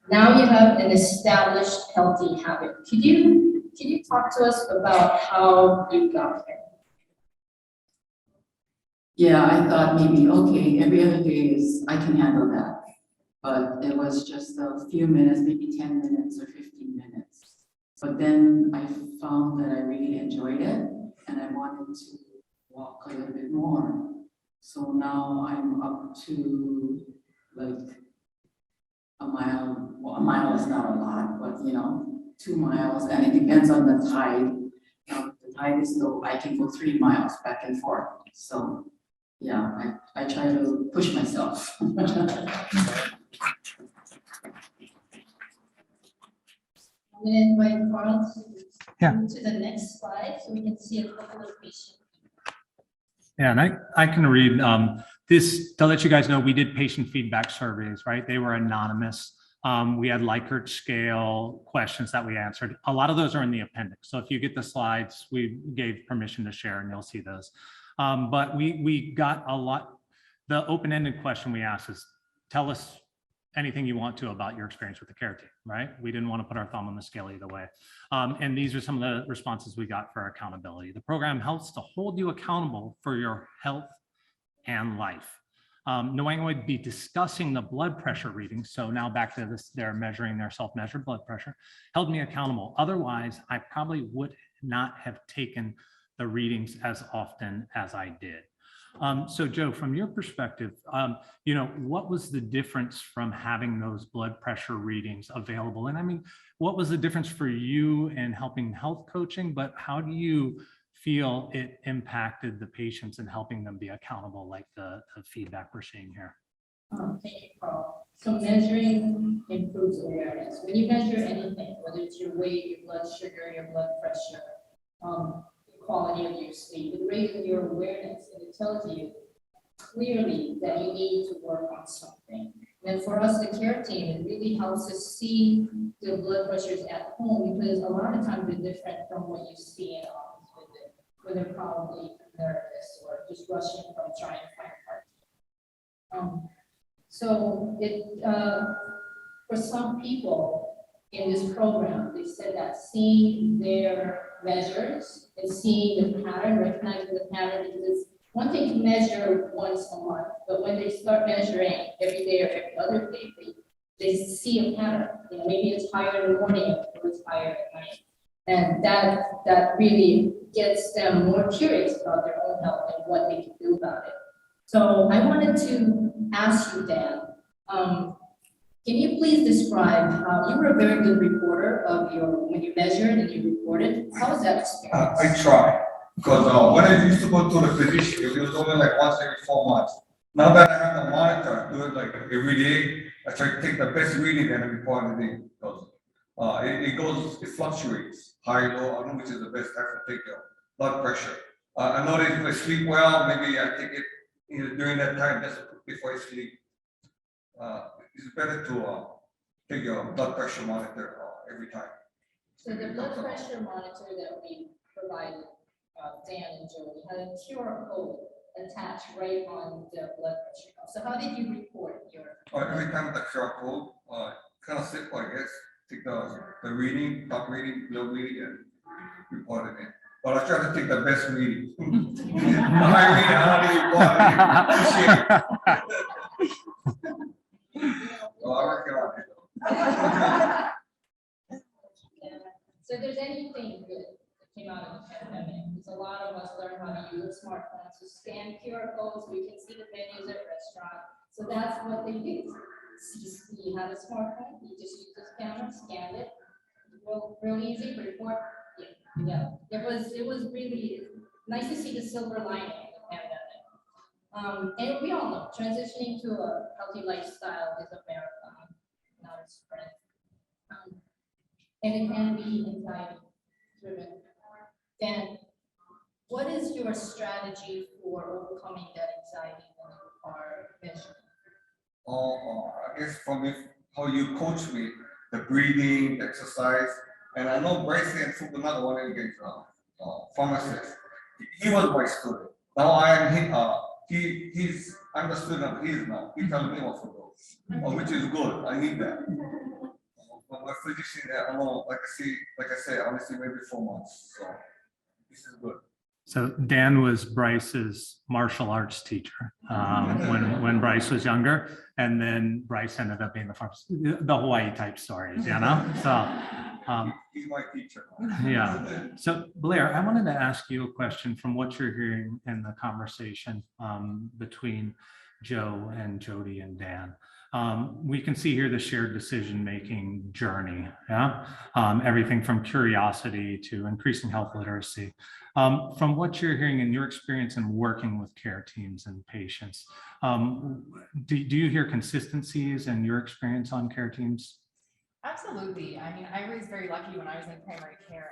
Now you have an established healthy habit. Can you talk to us about how you got there? Yeah, I thought maybe, okay, every other day I can handle that. But it was just a few minutes, maybe 10 minutes or 15 minutes. But then I found that I really enjoyed it, and I wanted to walk a little bit more. So now I'm up to like a mile. Well, a mile is not a lot, but 2 miles, and it depends on the tide. If the tide is low, I can go 3 miles back and forth. So yeah, I try to push myself. I'm going to invite Carl to the next slide so we can see a couple of patients. Yeah, and I can read this to let you guys know, we did patient feedback surveys, right? They were anonymous. We had Likert scale questions that we answered. A lot of those are in the appendix. So if you get the slides, we gave permission to share and you'll see those. But we got a lot. The open-ended question we asked is, tell us anything you want to about your experience with the care team, right? We didn't want to put our thumb on the scale either way. And these are some of the responses we got for accountability. The program helps to hold you accountable for your health and life. Knowing we'd be discussing the blood pressure readings, so now back to this, they're measuring their self-measured blood pressure, held me accountable. Otherwise, I probably would not have taken the readings as often as I did. So Joe, from your perspective, what was the difference from having those blood pressure readings available? And I mean, what was the difference for you in helping health coaching, but how do you feel it impacted the patients and helping them be accountable, like the feedback we're seeing here? Thank you, Carl. So measuring improves awareness. When you measure anything, whether it's your weight, your blood sugar, your blood pressure, quality of your sleep, it raises your awareness, and it tells you clearly that you need to work on something. And for us, the care team, it really helps us see the blood pressures at home, because a lot of times they're different from what you see in office visit, where they're probably nervous or just rushing from trying to find parts. So for some people in this program, they said that seeing their measures and seeing the pattern, recognizing the pattern, because one thing to measure once a month, but when they start measuring every day or every other day, they see a pattern. Maybe it's higher in the morning or it's higher at night. And that really gets them more curious about their own health and what they can do about it. So I wanted to ask you, Dan, can you please describe how you were a very good reporter of when you measured and you reported? How was that experience? I try, because when I used to go to the physician, it was only like once every 4 months. Now that I have the monitor, I do it like every day. I try to take the best reading and report the day. Because it fluctuates, high, low, I don't know which is the best type to take your blood pressure. I know that if I sleep well, maybe I take it during that time, just before I sleep. It's better to take your blood pressure monitor every time. So the blood pressure monitor that we provided, Dan and Jody, had a QR code attached right on the blood pressure. So how did you report your? Every time the QR code, kind of simple, I guess. Take the reading, top reading, low reading, and report it in. But I try to take the best reading. The high reading, I don't report it. Oh, I work on it. So if there's anything good that came out of the pandemic, because a lot of us learn how to use smartphones to scan QR codes, we can see the menus at restaurants. So that's what they do. Just, you have a smartphone, you just use this camera, scan it, real easy, report. Yeah, it was really nice to see the silver lining of the pandemic. And we all know transitioning to a healthy lifestyle is a marathon, not a sprint. And it can be anxiety driven. Dan, what is your strategy for overcoming that anxiety when you are measuring? I guess for me, how you coach me, the breathing, the exercise, and I know Bryce and Fukunaga, one of the pharmacist. He was my student. Now I am I'm the student. He is now. He tells me what to do, which is good. I need that. My physician, I know, like I say, I only see maybe 4 months, so this is good. So Dan was Bryce's martial arts teacher when Bryce was younger, and then Bryce ended up being the Hawaii type stories, you know. So he's my teacher. Yeah. So Blair, I wanted to ask you a question from what you're hearing in the conversation between Joe and Jody and Dan. We can see here the shared decision-making journey, yeah? Everything from curiosity to increasing health literacy. From what you're hearing in your experience in working with care teams and patients, do you hear consistencies in your experience on care teams? Absolutely. I mean, I was very lucky when I was in primary care.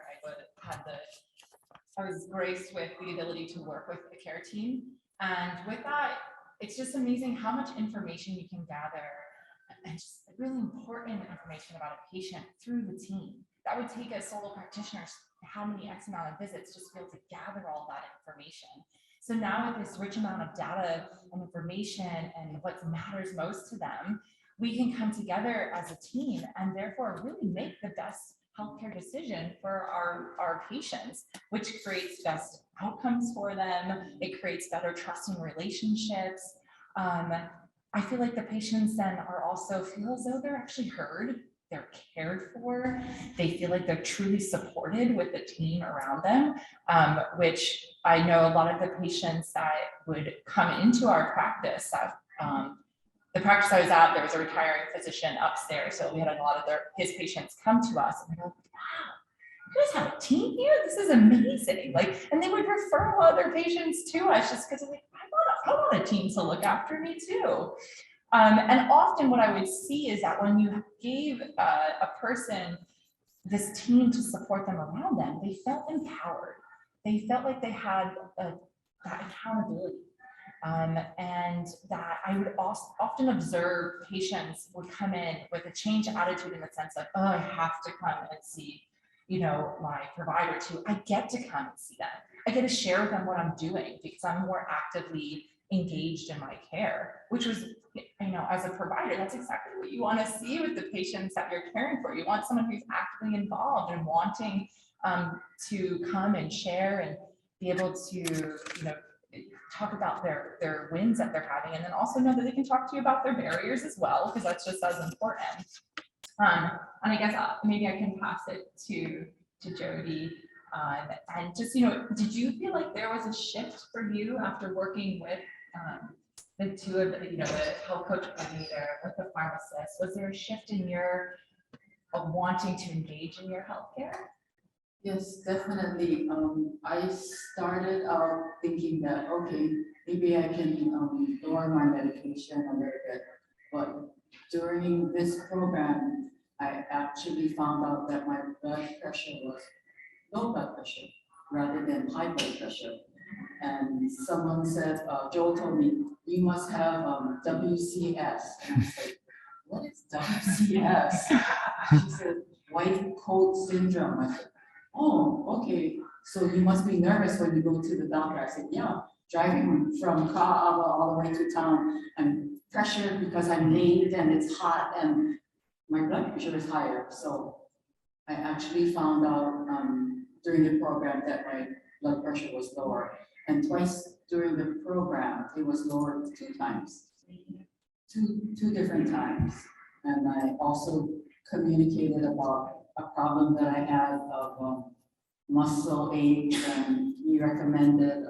I was graced with the ability to work with the care team. And with that, it's just amazing how much information you can gather and just really important information about a patient through the team. That would take a solo practitioner how many X amount of visits just to be able to gather all that information. So now with this rich amount of data and information and what matters most to them, we can come together as a team and therefore really make the best healthcare decision for our patients, which creates best outcomes for them. It creates better trusting relationships. I feel like the patients then are also feel as though they're actually heard, they're cared for, they feel like they're truly supported with the team around them, which I know a lot of the patients that would come into our practice that the practice I was at, there was a retiring physician upstairs. So we had a lot of his patients come to us and they're like, wow, you guys have a team here? This is amazing. Like, and they would refer a lot of their patients to us just because they're like, I want a team to look after me too. And often what I would see is that when you gave a person this team to support them around them, they felt empowered. They felt like they had that accountability. And that I would often observe patients would come in with a changed attitude in the sense of, oh, I have to come and see, my provider too. I get to come and see them. I get to share with them what I'm doing because I'm more actively engaged in my care, which was, as a provider, that's exactly what you want to see with the patients that you're caring for. You want someone who's actively involved and wanting to come and share and be able to, talk about their wins that they're having, and then also know that they can talk to you about their barriers as well, because that's just as important. And I guess maybe I can pass it to Jody. And just, did you feel like there was a shift for you after working with the two of the health coach coordinator with the pharmacist? Was there a shift in your wanting to engage in your healthcare? Yes, definitely. I started out thinking that, okay, maybe I can lower my medication a little bit. But during this program, I actually found out that my blood pressure was low blood pressure rather than high blood pressure. And someone said, Joe told me, you must have WCS. And I said, what is WCS? She said, white coat syndrome. I said, oh, okay. So you must be nervous when you go to the doctor. I said, yeah, driving from Ka'ava all the way to town, I'm pressured because I'm late and it's hot and my blood pressure is higher. So I actually found out during the program that my blood pressure was lower. And twice during the program, it was lowered 2 times, two different times. And I also communicated about a problem that I had of muscle ache, and he recommended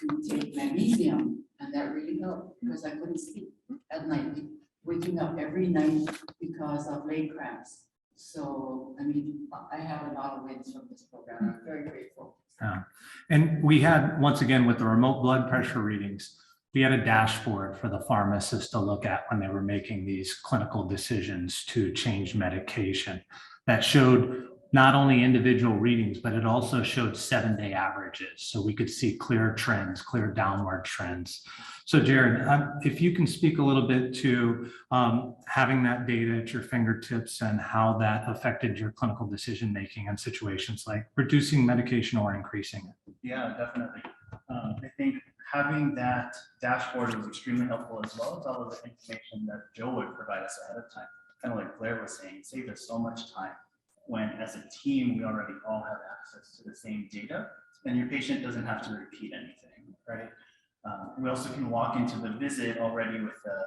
to take magnesium, and that really helped because I couldn't sleep at night, waking up every night because of leg cramps. So, I mean, I have a lot of wins from this program. I'm very grateful. And we had, once again, with the remote blood pressure readings, we had a dashboard for the pharmacist to look at when they were making these clinical decisions to change medication that showed not only individual readings, but it also showed 7-day averages. So we could see clear trends, clear downward trends. So Jared, if you can speak a little bit to having that data at your fingertips and how that affected your clinical decision-making in situations like reducing medication or increasing it. Yeah, definitely. I think having that dashboard was extremely helpful, as well as all of the information that Joe would provide us ahead of time. Kind of like Blair was saying, it saved us so much time when as a team, we already all have access to the same data and your patient doesn't have to repeat anything, right? We also can walk into the visit already with a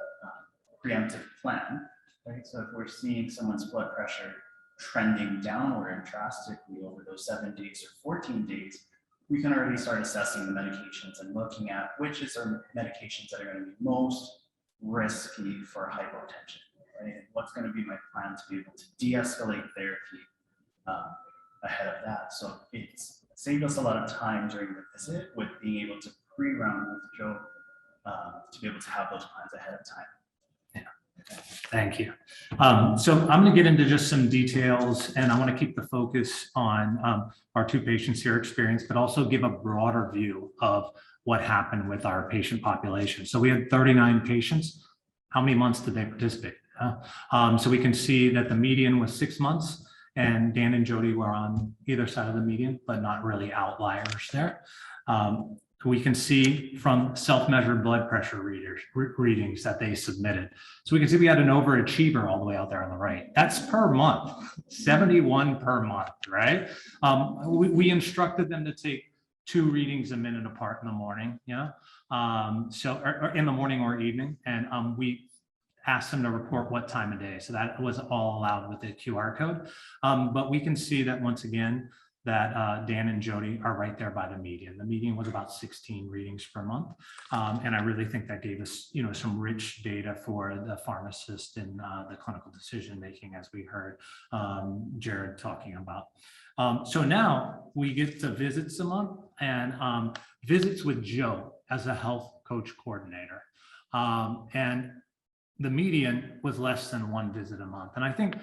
preemptive plan, right? So if we're seeing someone's blood pressure trending downward drastically over those 7 days or 14 days, we can already start assessing the medications and looking at which is our medications that are going to be most risky for hypotension, right? And what's going to be my plan to be able to de-escalate therapy ahead of that. So it's saved us a lot of time during the visit with being able to pre-round with Joe to be able to have those plans ahead of time. Thank you. So I'm going to get into just some details, and I want to keep the focus on our 2 patients here experience, but also give a broader view of what happened with our patient population. So we had 39 patients. How many months did they participate? So we can see that the median was 6 months, and Dan and Jody were on either side of the median, but not really outliers there. We can see from self-measured blood pressure readings that they submitted. So we can see we had an overachiever all the way out there on the right. That's per month, 71 per month, right? We instructed them to take 2 readings a minute apart in the morning, or in the morning or evening, and we asked them to report what time of day. So that was all allowed with the QR code. But we can see that once again, that Dan and Jody are right there by the median. The median was about 16 readings per month. And I really think that gave us, some rich data for the pharmacist in the clinical decision-making, as we heard Jared talking about. So now we get to visits a month and visits with Joe as a health coach coordinator. And the median was less than 1 visit a month. And I think,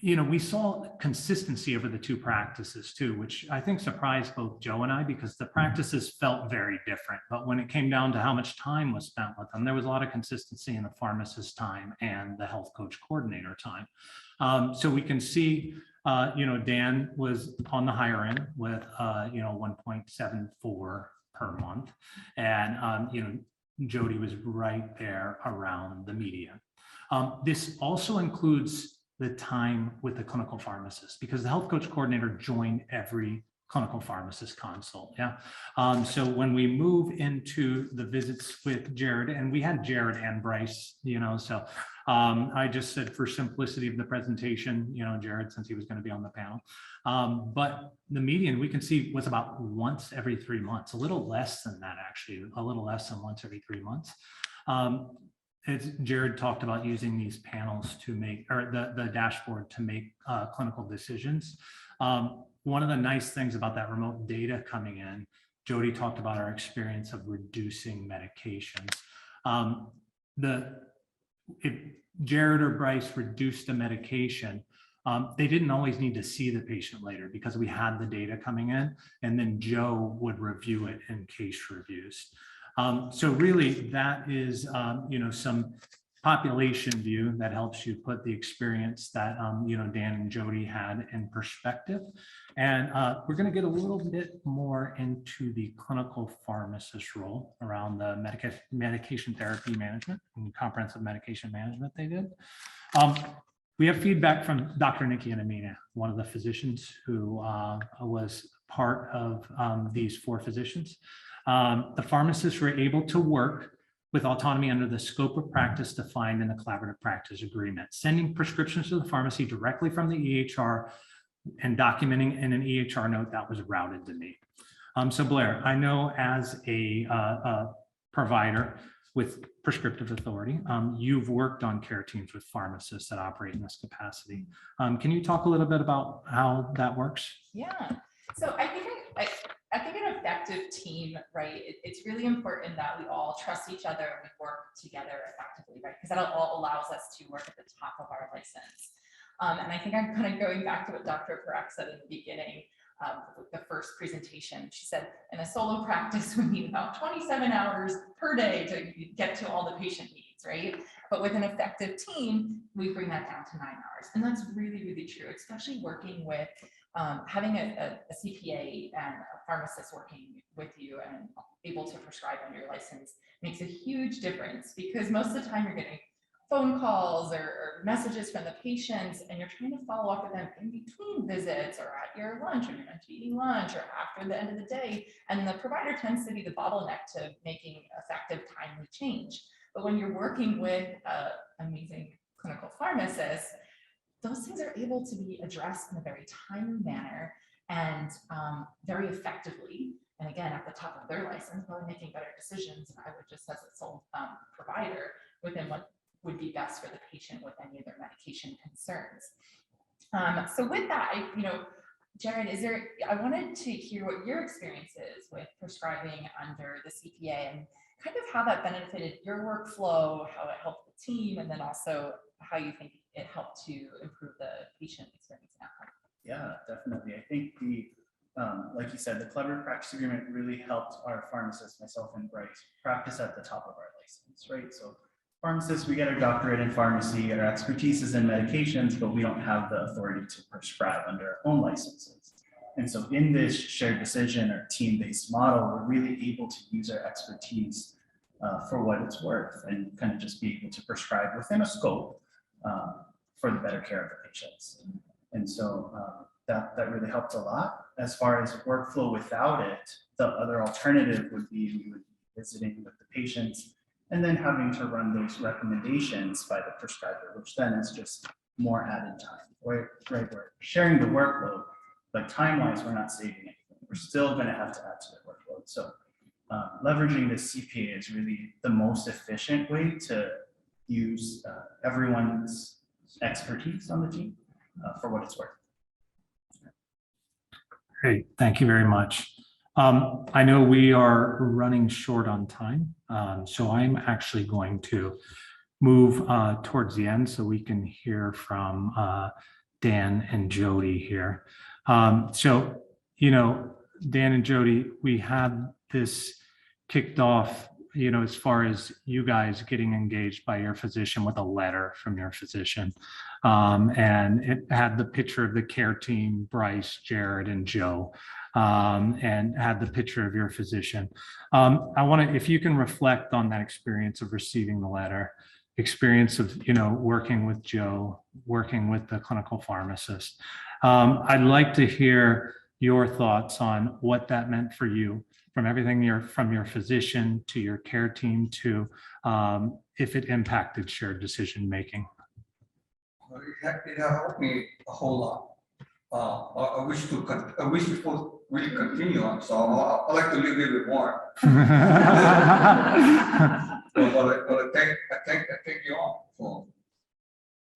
we saw consistency over the 2 practices too, which I think surprised both Joe and I, because the practices felt very different. But when it came down to how much time was spent with them, there was a lot of consistency in the pharmacist time and the health coach coordinator time. So we can see, Dan was on the higher end with, 1.74 per month. And, Jody was right there around the median. This also includes the time with the clinical pharmacist, because the health coach coordinator joined every clinical pharmacist consult. So when we move into the visits with Jared, and we had Jared and Bryce, so I just said for simplicity of the presentation, Jared, since he was going to be on the panel. But the median we can see was about once every 3 months, a little less than that, actually, a little less than once every 3 months. As Jared talked about using these panels to make, or the dashboard to make clinical decisions. One of the nice things about that remote data coming in, Jody talked about our experience of reducing medications. The if Jared or Bryce reduced the medication, they didn't always need to see the patient later because we had the data coming in, and then Joe would review it in case reviews. So really that is, some population view that helps you put the experience that, Dan and Jody had in perspective. And we're going to get a little bit more into the clinical pharmacist role around the medication therapy management and comprehensive medication management they did. We have feedback from Dr. Nikki and Amina, one of the physicians who was part of these 4 physicians. The pharmacists were able to work with autonomy under the scope of practice defined in the collaborative practice agreement, sending prescriptions to the pharmacy directly from the EHR and documenting in an EHR note that was routed to me. So Blair, I know as a provider with prescriptive authority, you've worked on care teams with pharmacists that operate in this capacity. Can you talk a little bit about how that works? Yeah, so I think an effective team, right? It's really important that we all trust each other and we work together effectively, right? Because that all allows us to work at the top of our license. And I think I'm kind of going back to what Dr. Parak said in the beginning, the first presentation. She said, in a solo practice, we need about 27 hours per day to get to all the patient needs, right? But with an effective team, we bring that down to 9 hours. And that's really, really true, especially working with having a CPA and a pharmacist working with you and able to prescribe on your license makes a huge difference, because most of the time you're getting phone calls or messages from the patients and you're trying to follow up with them in between visits or at your lunch when you're meant to be eating lunch or after the end of the day. And the provider tends to be the bottleneck to making effective, timely change. But when you're working with amazing clinical pharmacists, those things are able to be addressed in a very timely manner and very effectively. And again, at the top of their license, probably making better decisions, I would just as a sole provider within what would be best for the patient with any of their medication concerns. So with that, Jared, I wanted to hear what your experience is with prescribing under the CPA and kind of how that benefited your workflow, how it helped the team, and then also how you think it helped to improve the patient experience and outcome. Yeah, definitely. I think like you said, the collaborative practice agreement really helped our pharmacists, myself and Bryce, practice at the top of our license, right? So pharmacists, we get our doctorate in pharmacy, our expertise is in medications, but we don't have the authority to prescribe under our own licenses. And so in this shared decision or team-based model, we're really able to use our expertise for what it's worth and kind of just be able to prescribe within a scope for the better care of the patients. And so that really helped a lot. As far as workflow without it, the other alternative would be we would be visiting with the patients and then having to run those recommendations by the prescriber, which then is just more added time, right? We're sharing the workload, but time-wise, we're not saving anything. We're still going to have to add to the workload. So leveraging the CPA is really the most efficient way to use everyone's expertise on the team for what it's worth. Great, thank you very much. I know we are running short on time, so I'm actually going to move towards the end so we can hear from Dan and Jody here. So, Dan and Jody, we had this kicked off, as far as you guys getting engaged by your physician with a letter from your physician. And it had the picture of the care team, Bryce, Jared, and Joe, and had the picture of your physician. I want to, if you can reflect on that experience of receiving the letter, experience of, working with Joe, working with the clinical pharmacist. I'd like to hear your thoughts on what that meant for you, from everything from your physician to your care team to if it impacted shared decision making. It helped me a whole lot. I wish it would really continue on, so I like to live a little bit more. But I thank you all for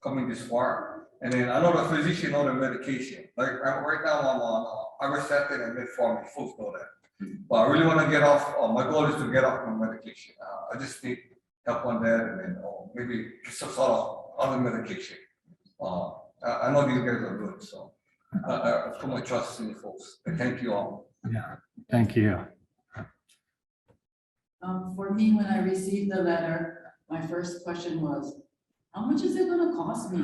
coming this far. And then I know the physician know the medication. Like right now I'm on ivermectin and metformin, folks know that. But I really want to get off. My goal is to get off my medication. I just need help on that, and then maybe just a sort of other medication. I know these guys are good, so I put my trust in you folks. And thank you all. Yeah, thank you. For me, when I received the letter, my first question was, how much is it gonna cost me?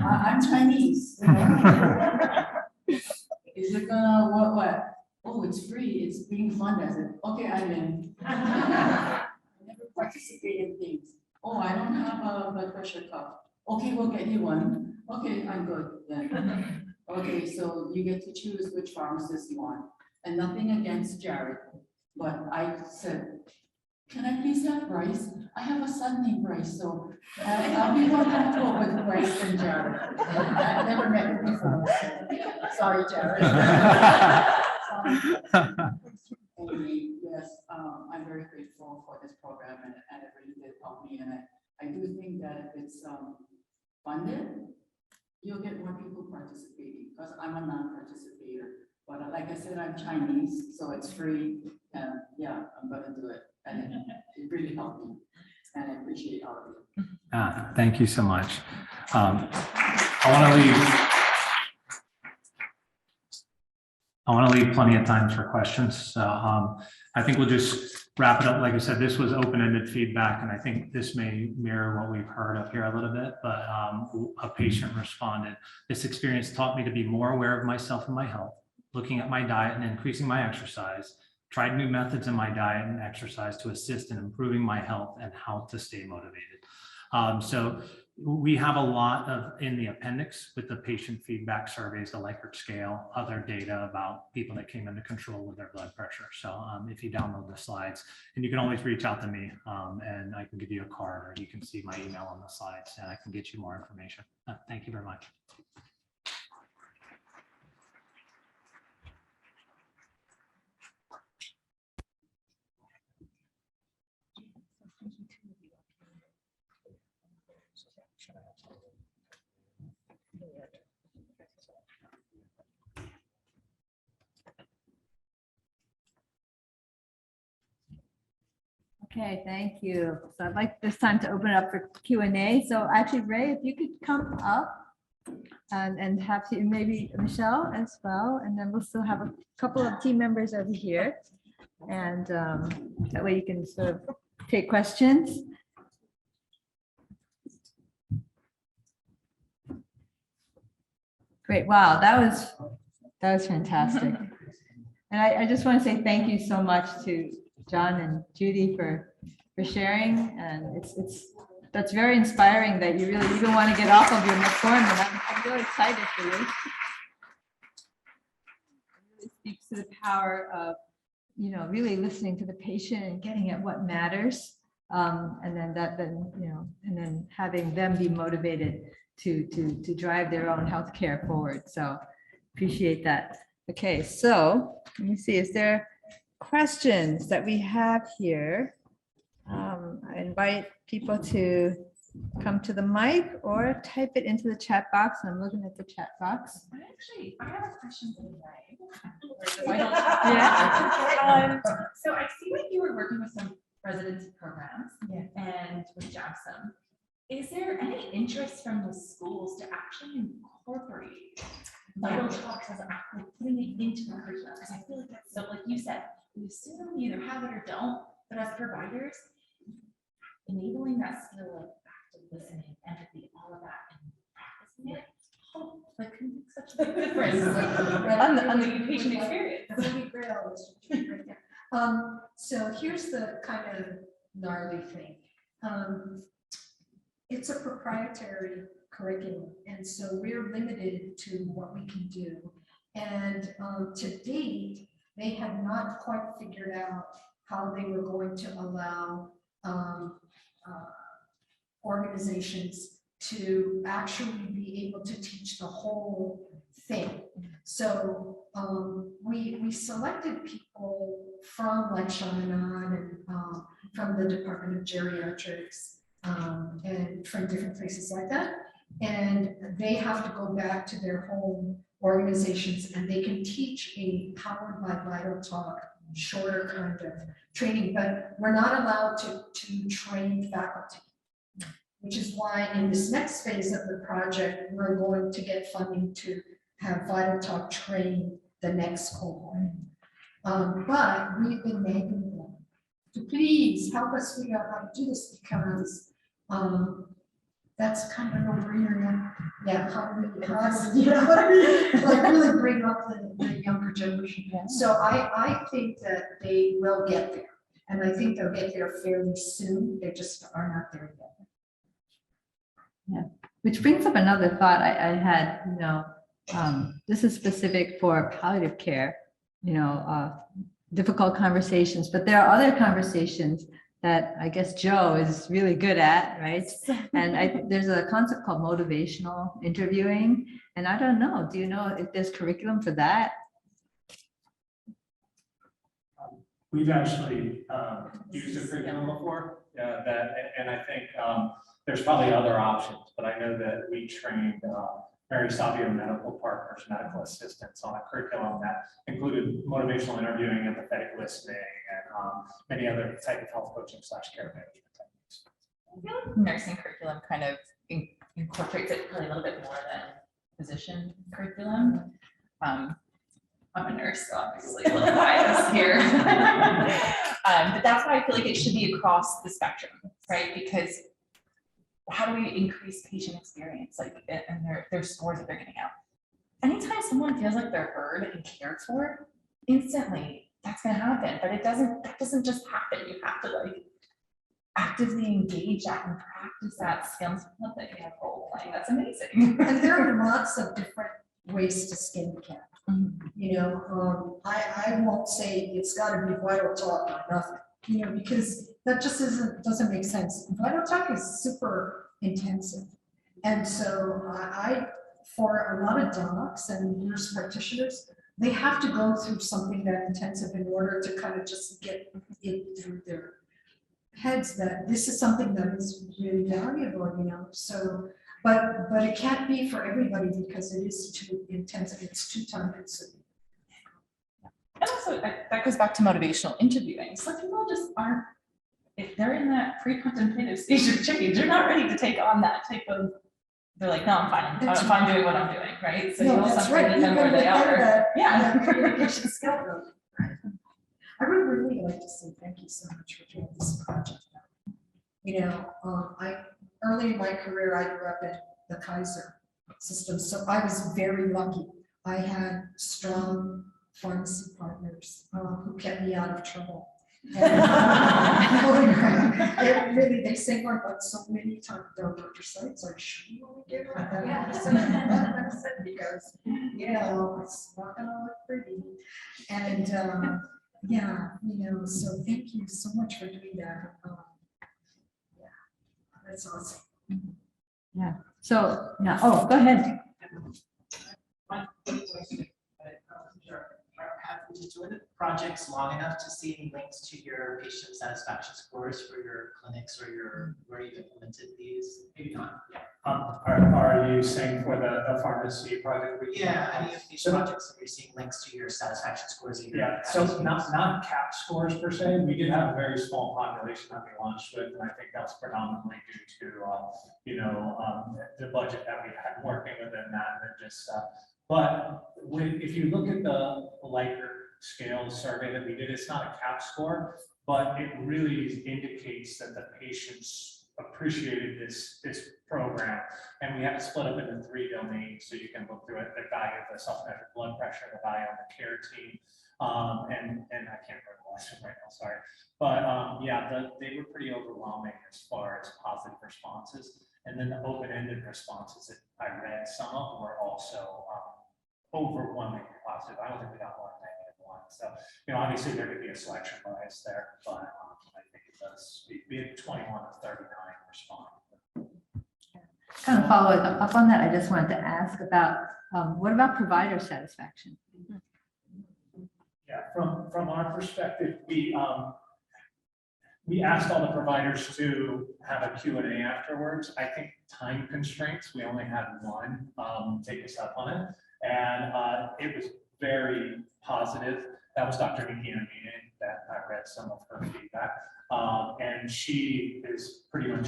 I'm Chinese. Is it gonna, what? Oh, it's free, it's being funded. I said, okay, I'm in. I never participate in things. Oh, I don't have a blood pressure cuff. Okay, we'll get you one. Okay, I'm good then. Okay, so you get to choose which pharmacist you want. And nothing against Jared, but I said, can I please have Bryce? I have a son named Bryce, so I'll be more comfortable with Bryce than Jared. I've never met him before. Sorry, Jared. Anyway, yes, I'm very grateful for this program and it really did help me. And I do think that if it's funded, you'll get more people participating because I'm a non-participator. But like I said, I'm Chinese, so it's free. And yeah, I'm gonna do it. And it really helped me. And I appreciate all of you. Thank you so much. I want to leave plenty of time for questions. So I think we'll just wrap it up. Like I said, this was open-ended feedback, and I think this may mirror what we've heard up here a little bit, but a patient responded. This experience taught me to be more aware of myself and my health, looking at my diet and increasing my exercise, tried new methods in my diet and exercise to assist in improving my health and how to stay motivated. So we have a lot of in the appendix with the patient feedback surveys, the Likert scale, other data about people that came into control with their blood pressure. So if you download the slides, and you can always reach out to me and I can give you a card, or you can see my email on the slides and I can get you more information. Thank you very much. Okay, thank you. So I'd like this time to open it up for Q&A. So actually, Ray, if you could come up and have to, maybe Michelle as well, and then we'll still have a couple of team members over here. And that way you can sort of take questions. Great, wow, that was fantastic. And I just want to say thank you so much to John and Judy for sharing, and that's very inspiring that you really even want to get off of your metformin. I'm really excited for you. It really speaks to the power of, you know, really listening to the patient and getting at what matters, and then having them be motivated to drive their own healthcare forward. So appreciate that. Okay, so let me see, is there questions that we have here? I invite people to come to the mic or type it into the chat box. I'm looking at the chat box. I have a question for Ray. Yeah. So I see that you were working with some residency programs and with JABSOM. Is there any interest from the schools to actually incorporate vital talks as like putting it into the curriculum? Because I feel like that's so, like you said, we assume we either have it or don't, but as providers, enabling that skill of active listening, empathy, all of that, and practicing it, that can make such a big difference on the patient experience. That would be great. So here's the kind of gnarly thing. It's a proprietary curriculum, and so we're limited to what we can do. And to date, they have not quite figured out how they were going to allow organizations to actually be able to teach the whole thing. So we selected people from like Shannon and from the Department of Geriatrics and from different places like that. And they have to go back to their home organizations and they can teach a powered by Vital Talk shorter kind of training, but we're not allowed to train faculty. which is why in this next phase of the project, we're going to get funding to have Vital Talk train the next cohort. But we've been nagging them to please help us figure out how to do this, because that's kind of a no-brainer. Yeah, how do we, like really bring up the younger generation. So I think that they will get there, and I think they'll get there fairly soon. They just are not there yet. Yeah, which brings up another thought I had, this is specific for palliative care, difficult conversations, but there are other conversations that I guess Joe is really good at, right? And there's a concept called motivational interviewing. And I don't know, do you know if there's curriculum for that? We've actually used a curriculum before, and I think there's probably other options, but I know that we trained Mary Savio Medical Partners, medical assistants on a curriculum that included motivational interviewing, empathetic listening, and many other type of health coaching / care management techniques. I feel like nursing curriculum kind of incorporates it probably a little bit more than physician curriculum. I'm a nurse, so obviously a little biased here. But that's why I feel like it should be across the spectrum, right? Because how do we increase patient experience, and their scores that they're getting out? Anytime someone feels like they're heard and cared for, instantly that's going to happen. But that doesn't just happen. You have to actively engage that and practice that skill. Love that you have role playing. That's amazing. And there are lots of different ways to skin the cat. I won't say it's got to be Vital Talk or nothing, because that just doesn't make sense. Vital Talk is super intensive. And so for a lot of docs and nurse practitioners, they have to go through something that intensive in order to kind of just get it through their heads that this is something that is really valuable, so, but it can't be for everybody because it is too intensive, it's too time consuming. And also that goes back to motivational interviewing. So people just aren't, if they're in that pre-contemplative stage of change, they're not ready to take on that type of, they're like, no, I'm fine. I'm fine doing what I'm doing, right? So you also have to meet them where they are. Yeah. Communication skill. I would really like to say thank you so much for doing this project. Early in my career, I grew up in the Kaiser system, so I was very lucky. I had strong pharmacy partners who kept me out of trouble. And really, they say more about so many times. Dr. Seitz, are you sure you want to give her that medicine? Because it's not gonna look pretty. And so thank you so much for doing that. That's awesome. Yeah. So oh, go ahead. Have you doing projects long enough to see any links to your patient satisfaction scores for your clinics or where you've implemented these? Maybe not. Yeah. Are you saying for the pharmacy project? Yeah, any of these projects that you're seeing links to your satisfaction scores? Yeah, so not CAP scores per se. We did have a very small population that we launched with, and I think that's predominantly due to the budget that we had working within that, and just. But if you look at the Likert scale survey that we did, it's not a CAP score, but it really indicates that the patients appreciated this program. And we have it split up into 3 domains, so you can look through it: the value of the self-measured blood pressure, the value of the care team, and I can't remember the last one right now, sorry. But they were pretty overwhelming as far as positive responses. And then the open-ended responses that I read, some of them were also overwhelmingly positive. I don't think we got one negative one. So, obviously there could be a selection bias there, but I think it does. We had 21 of 39 respond. Kind of follow up on that, I just wanted to ask about what about provider satisfaction? Yeah, from our perspective, we asked all the providers to have a Q&A afterwards. I think time constraints, we only had one take us up on it. And it was very positive. That was Dr. Nikki in a meeting that I read some of her feedback. And she is pretty much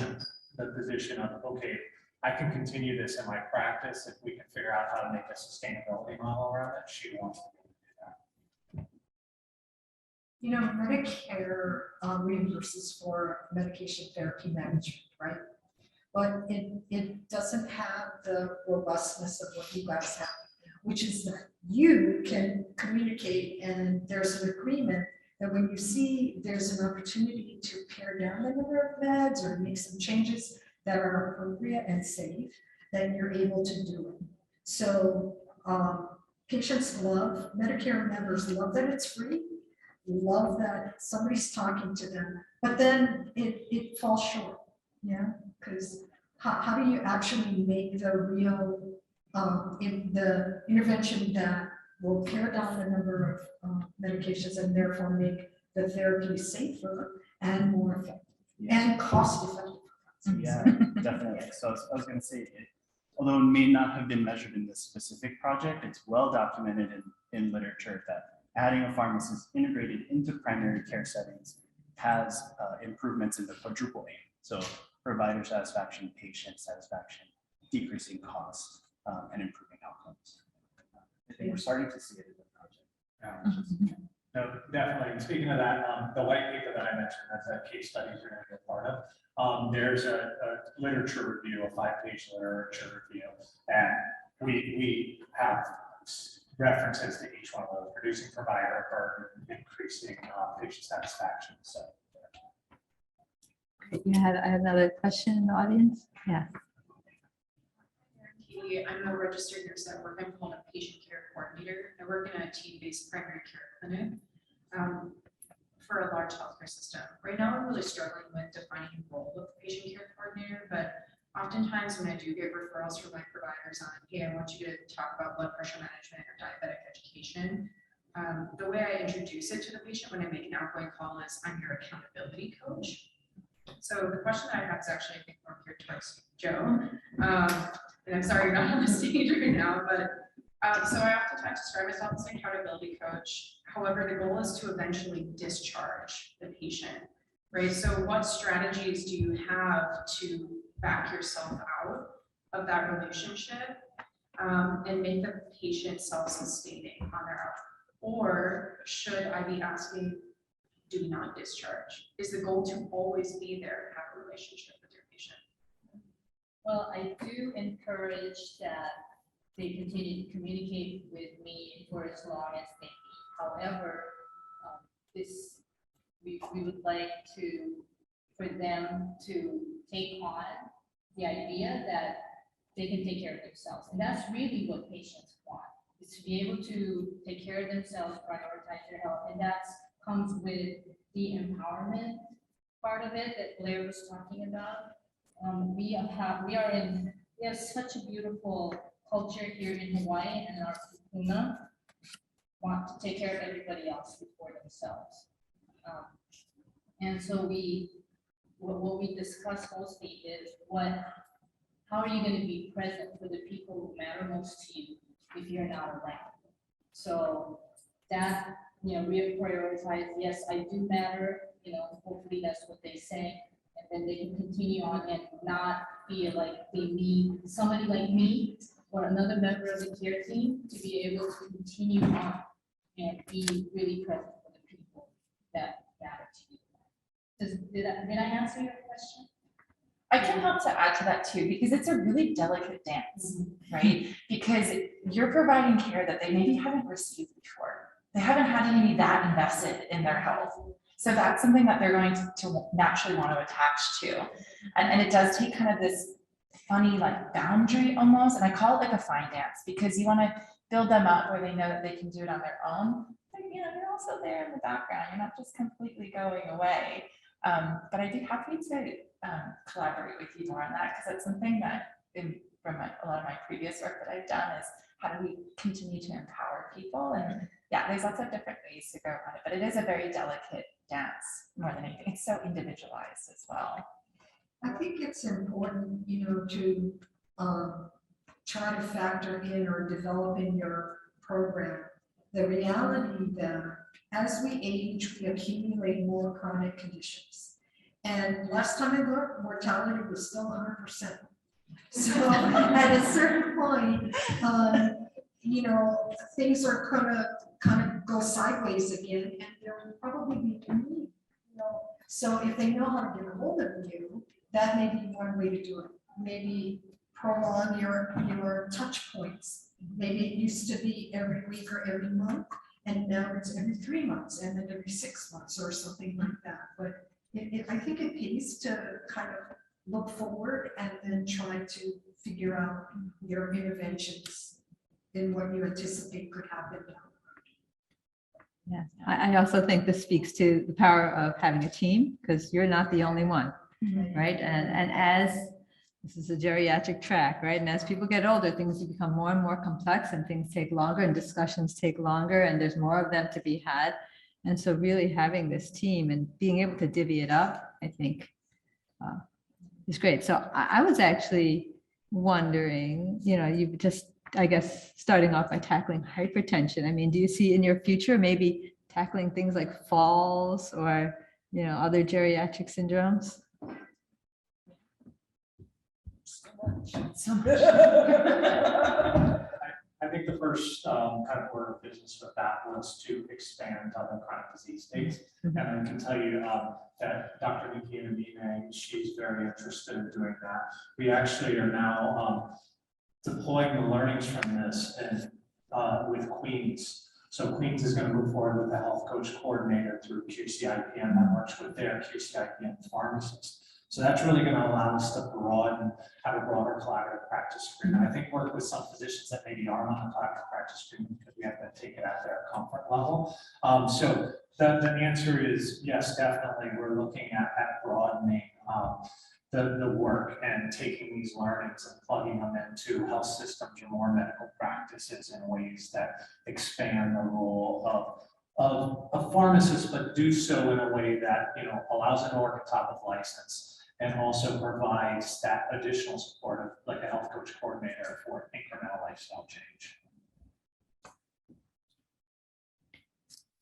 the position of, okay, I can continue this in my practice if we can figure out how to make a sustainability model around it. She wants to be able to do that. You know, Medicare reimburses for medication therapy management, right? But it doesn't have the robustness of what you guys have, which is that you can communicate and there's an agreement that when you see there's an opportunity to pare down the number of meds or make some changes that are appropriate and safe, then you're able to do it. So patients love, Medicare members love that it's free, love that somebody's talking to them, but then it falls short, yeah? Because how do you actually make the real, the intervention that will pare down the number of medications and therefore make the therapy safer and more effective and cost effective? Yeah, definitely. So I was going to say, although it may not have been measured in this specific project, it's well documented in literature that adding a pharmacist integrated into primary care settings has improvements in the quadruple aim. So provider satisfaction, patient satisfaction, decreasing costs, and improving outcomes. I think we're starting to see it in the project. No, definitely. Speaking of that, the white paper that I mentioned, that's a case studies you're going to be a part of. There's a literature review, a 5-page literature review, and we have references to each one of those: reducing provider burden, increasing patient satisfaction. So, You had another question in the audience? Yeah. I'm a registered nurse at work. I'm called a patient care coordinator. I work in a team-based primary care clinic for a large healthcare system. Right now, I'm really struggling with defining the role of the patient care coordinator, but oftentimes when I do get referrals from my providers on, hey, I want you to talk about blood pressure management or diabetic education, the way I introduce it to the patient when I make an outgoing call is, I'm your accountability coach. So the question that I have is actually, I think, more geared towards Joe. And I'm sorry you're not on the stage right now, but so I oftentimes describe myself as an accountability coach. However, the goal is to eventually discharge the patient, right? So what strategies do you have to back yourself out of that relationship and make the patient self-sustaining on their own? Or should I be asking, do not discharge? Is the goal to always be there and have a relationship with your patient? Well, I do encourage that they continue to communicate with me for as long as they need. However, we would like for them to take on the idea that they can take care of themselves. And that's really what patients want, is to be able to take care of themselves, prioritize their health. And that comes with the empowerment part of it that Blair was talking about. We have such a beautiful culture here in Hawaii, and our kupuna want to take care of everybody else before themselves. And so what we discuss mostly is how are you going to be present for the people who matter most to you if you're not around? So that, we have prioritized, yes, I do matter, hopefully that's what they say. And then they can continue on and not feel like they need somebody like me or another member of the care team to be able to continue on and be really present for the people that matter to you. Did I answer your question? I can help to add to that too, because it's a really delicate dance, right? Because you're providing care that they maybe haven't received before. They haven't had any that invested in their health. So that's something that they're going to naturally want to attach to. And it does take kind of this funny like boundary almost, and I call it like a fine dance, because you want to build them up where they know that they can do it on their own. But you're also there in the background. You're not just completely going away. But I'd be happy to collaborate with you more on that, because that's something that from a lot of my previous work that I've done is how do we continue to empower people? And yeah, there's lots of different ways to go about it, but it is a very delicate dance more than anything. It's so individualized as well. I think it's important, to try to factor in or develop in your program the reality that as we age, we accumulate more chronic conditions. And last time I looked, mortality was still 100%. So at a certain point, you know, things are kind of go sideways again, and there will probably be a need, you know. So if they know how to get a hold of you, that may be one way to do it. Maybe prolong your touch points. Maybe it used to be every week or every month, and now it's every 3 months and then every 6 months or something like that. But I think it pays to kind of look forward and then try to figure out your interventions in what you anticipate could happen down the road. Yeah, I also think this speaks to the power of having a team, because you're not the only one, right? And as this is a geriatric track, right? And as people get older, things become more and more complex and things take longer and discussions take longer and there's more of them to be had. And so really having this team and being able to divvy it up, I think is great. So I was actually wondering, you know, you just, I guess, starting off by tackling hypertension. I mean, do you see in your future maybe tackling things like falls or, you know, other geriatric syndromes? I think the first kind of order of business with that was to expand on the chronic disease states. And I can tell you that Dr. Nikki Inabine, she's very interested in doing that. We actually are now deploying the learnings from this and with Queens. So Queens is going to move forward with a health coach coordinator through QCIPM that works with their QCIPM pharmacists. So that's really going to allow us to broaden, have a broader collaborative practice agreement. I think work with some physicians that maybe aren't on a collaborative practice agreement because we have to take it at their comfort level. So the answer is yes, definitely. We're looking at broadening the work and taking these learnings and plugging them into health systems or more medical practices in ways that expand the role of a pharmacist, but do so in a way that, you know, allows an org on top of license and also provides that additional support of like a health coach coordinator for incremental lifestyle change.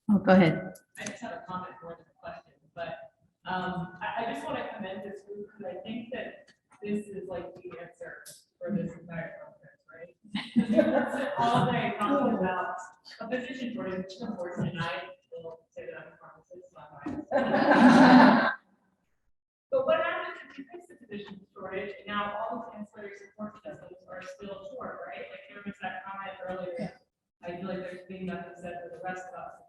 Oh, go ahead. I just have a comment more than a question, but I just want to commend this group because I think that this is like the answer for this entire conference, right? All day talking about a physician shortage, which of course, and I will say that I'm a pharmacist, so I'm but what happens if you fix the physician shortage and now all these ancillary support systems are still short, right? Like there was that comment earlier. I feel like there's being nothing said for the rest of us.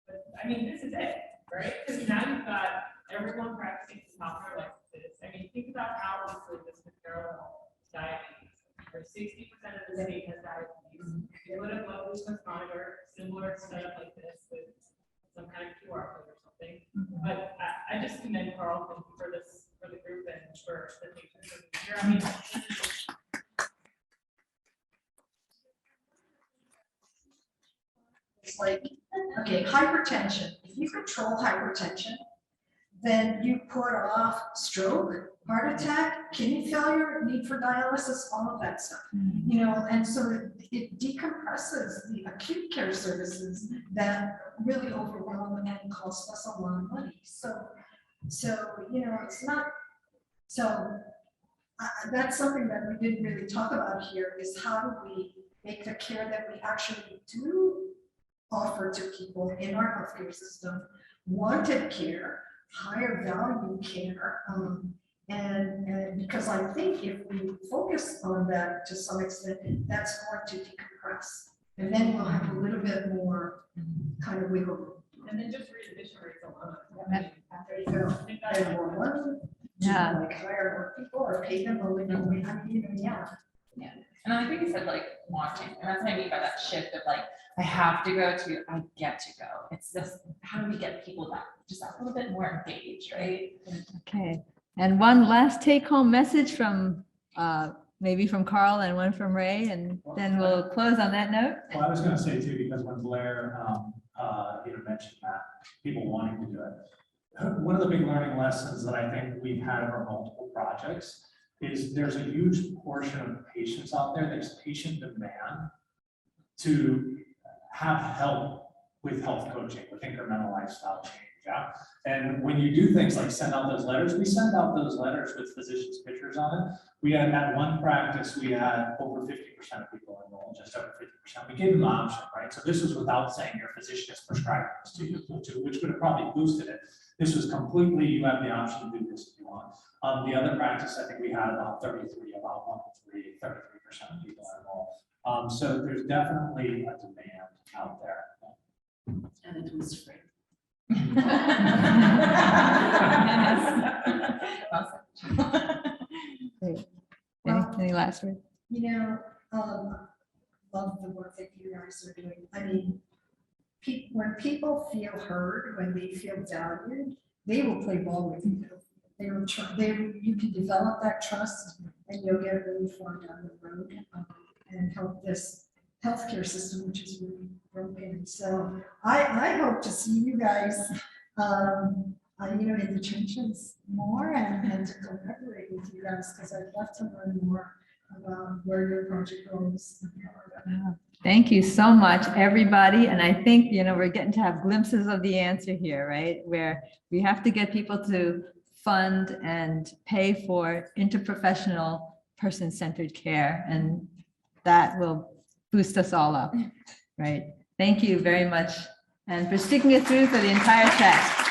But I mean, this is it, right? Because now you've got everyone practicing to top their licenses. I mean, think about how easily this could parallel diabetes. Where 60% of the state has diabetes. They would have loved glucose monitor, similar setup like this with some kind of QR code or something. But I just commend Carl, thank you for this, for the group and for the patients here. I mean, It's like, okay, hypertension. If you control hypertension, then you put off stroke, heart attack, kidney failure, need for dialysis, all of that stuff. You know, and so it decompresses the acute care services that really overwhelm and cost us a lot of money. So you know, it's not, so that's something that we didn't really talk about here is how do we make the care that we actually do offer to people in our healthcare system, wanted care, higher value care, and because I think if we focus on that to some extent, that's going to decompress, and then we'll have a little bit more kind of wiggle room. and then just readmission rates alone. There you go. And more money, Yeah. like hire more people or pay them a little bit. I mean, yeah. Yeah, and I think you said like wanting, and that's what I mean by that shift of like, I have to go to, I get to go. It's just, how do we get people that just a little bit more engaged, right? Okay. And one last take-home message from maybe from Carl and one from Rae, and then we'll close on that note. Well, I was going to say too, because when Blair mentioned that people wanting to do it, one of the big learning lessons that I think we've had over multiple projects is there's a huge portion of patients out there, there's patient demand to have help with health coaching, with incremental lifestyle change. out. And when you do things like send out those letters, we send out those letters with physicians' pictures on it. We had at one practice, we had over 50% of people enrolled, just over 50%. We gave them the option, right? So this was without saying your physician is prescribing this to you, which would have probably boosted it. This was completely, you have the option to do this if you want. The other practice, I think we had about 33, about 1 to 3, 33% of people enrolled. So there's definitely a demand out there. And it was free. Any last word? You know, love the work that you guys are doing. I mean, when people feel heard, when they feel valued, they will play ball with you. You can develop that trust and you'll get really far down the road and help this healthcare system, which is really broken. So I hope to see you guys, in the trenches more and to collaborate with you guys, because I'd love to learn more about where your project goes. Thank you so much, everybody. And I think, we're getting to have glimpses of the answer here, right? Where we have to get people to fund and pay for interprofessional person-centered care, and that will boost us all up, right? Thank you very much, and for sticking it through for the entire chat.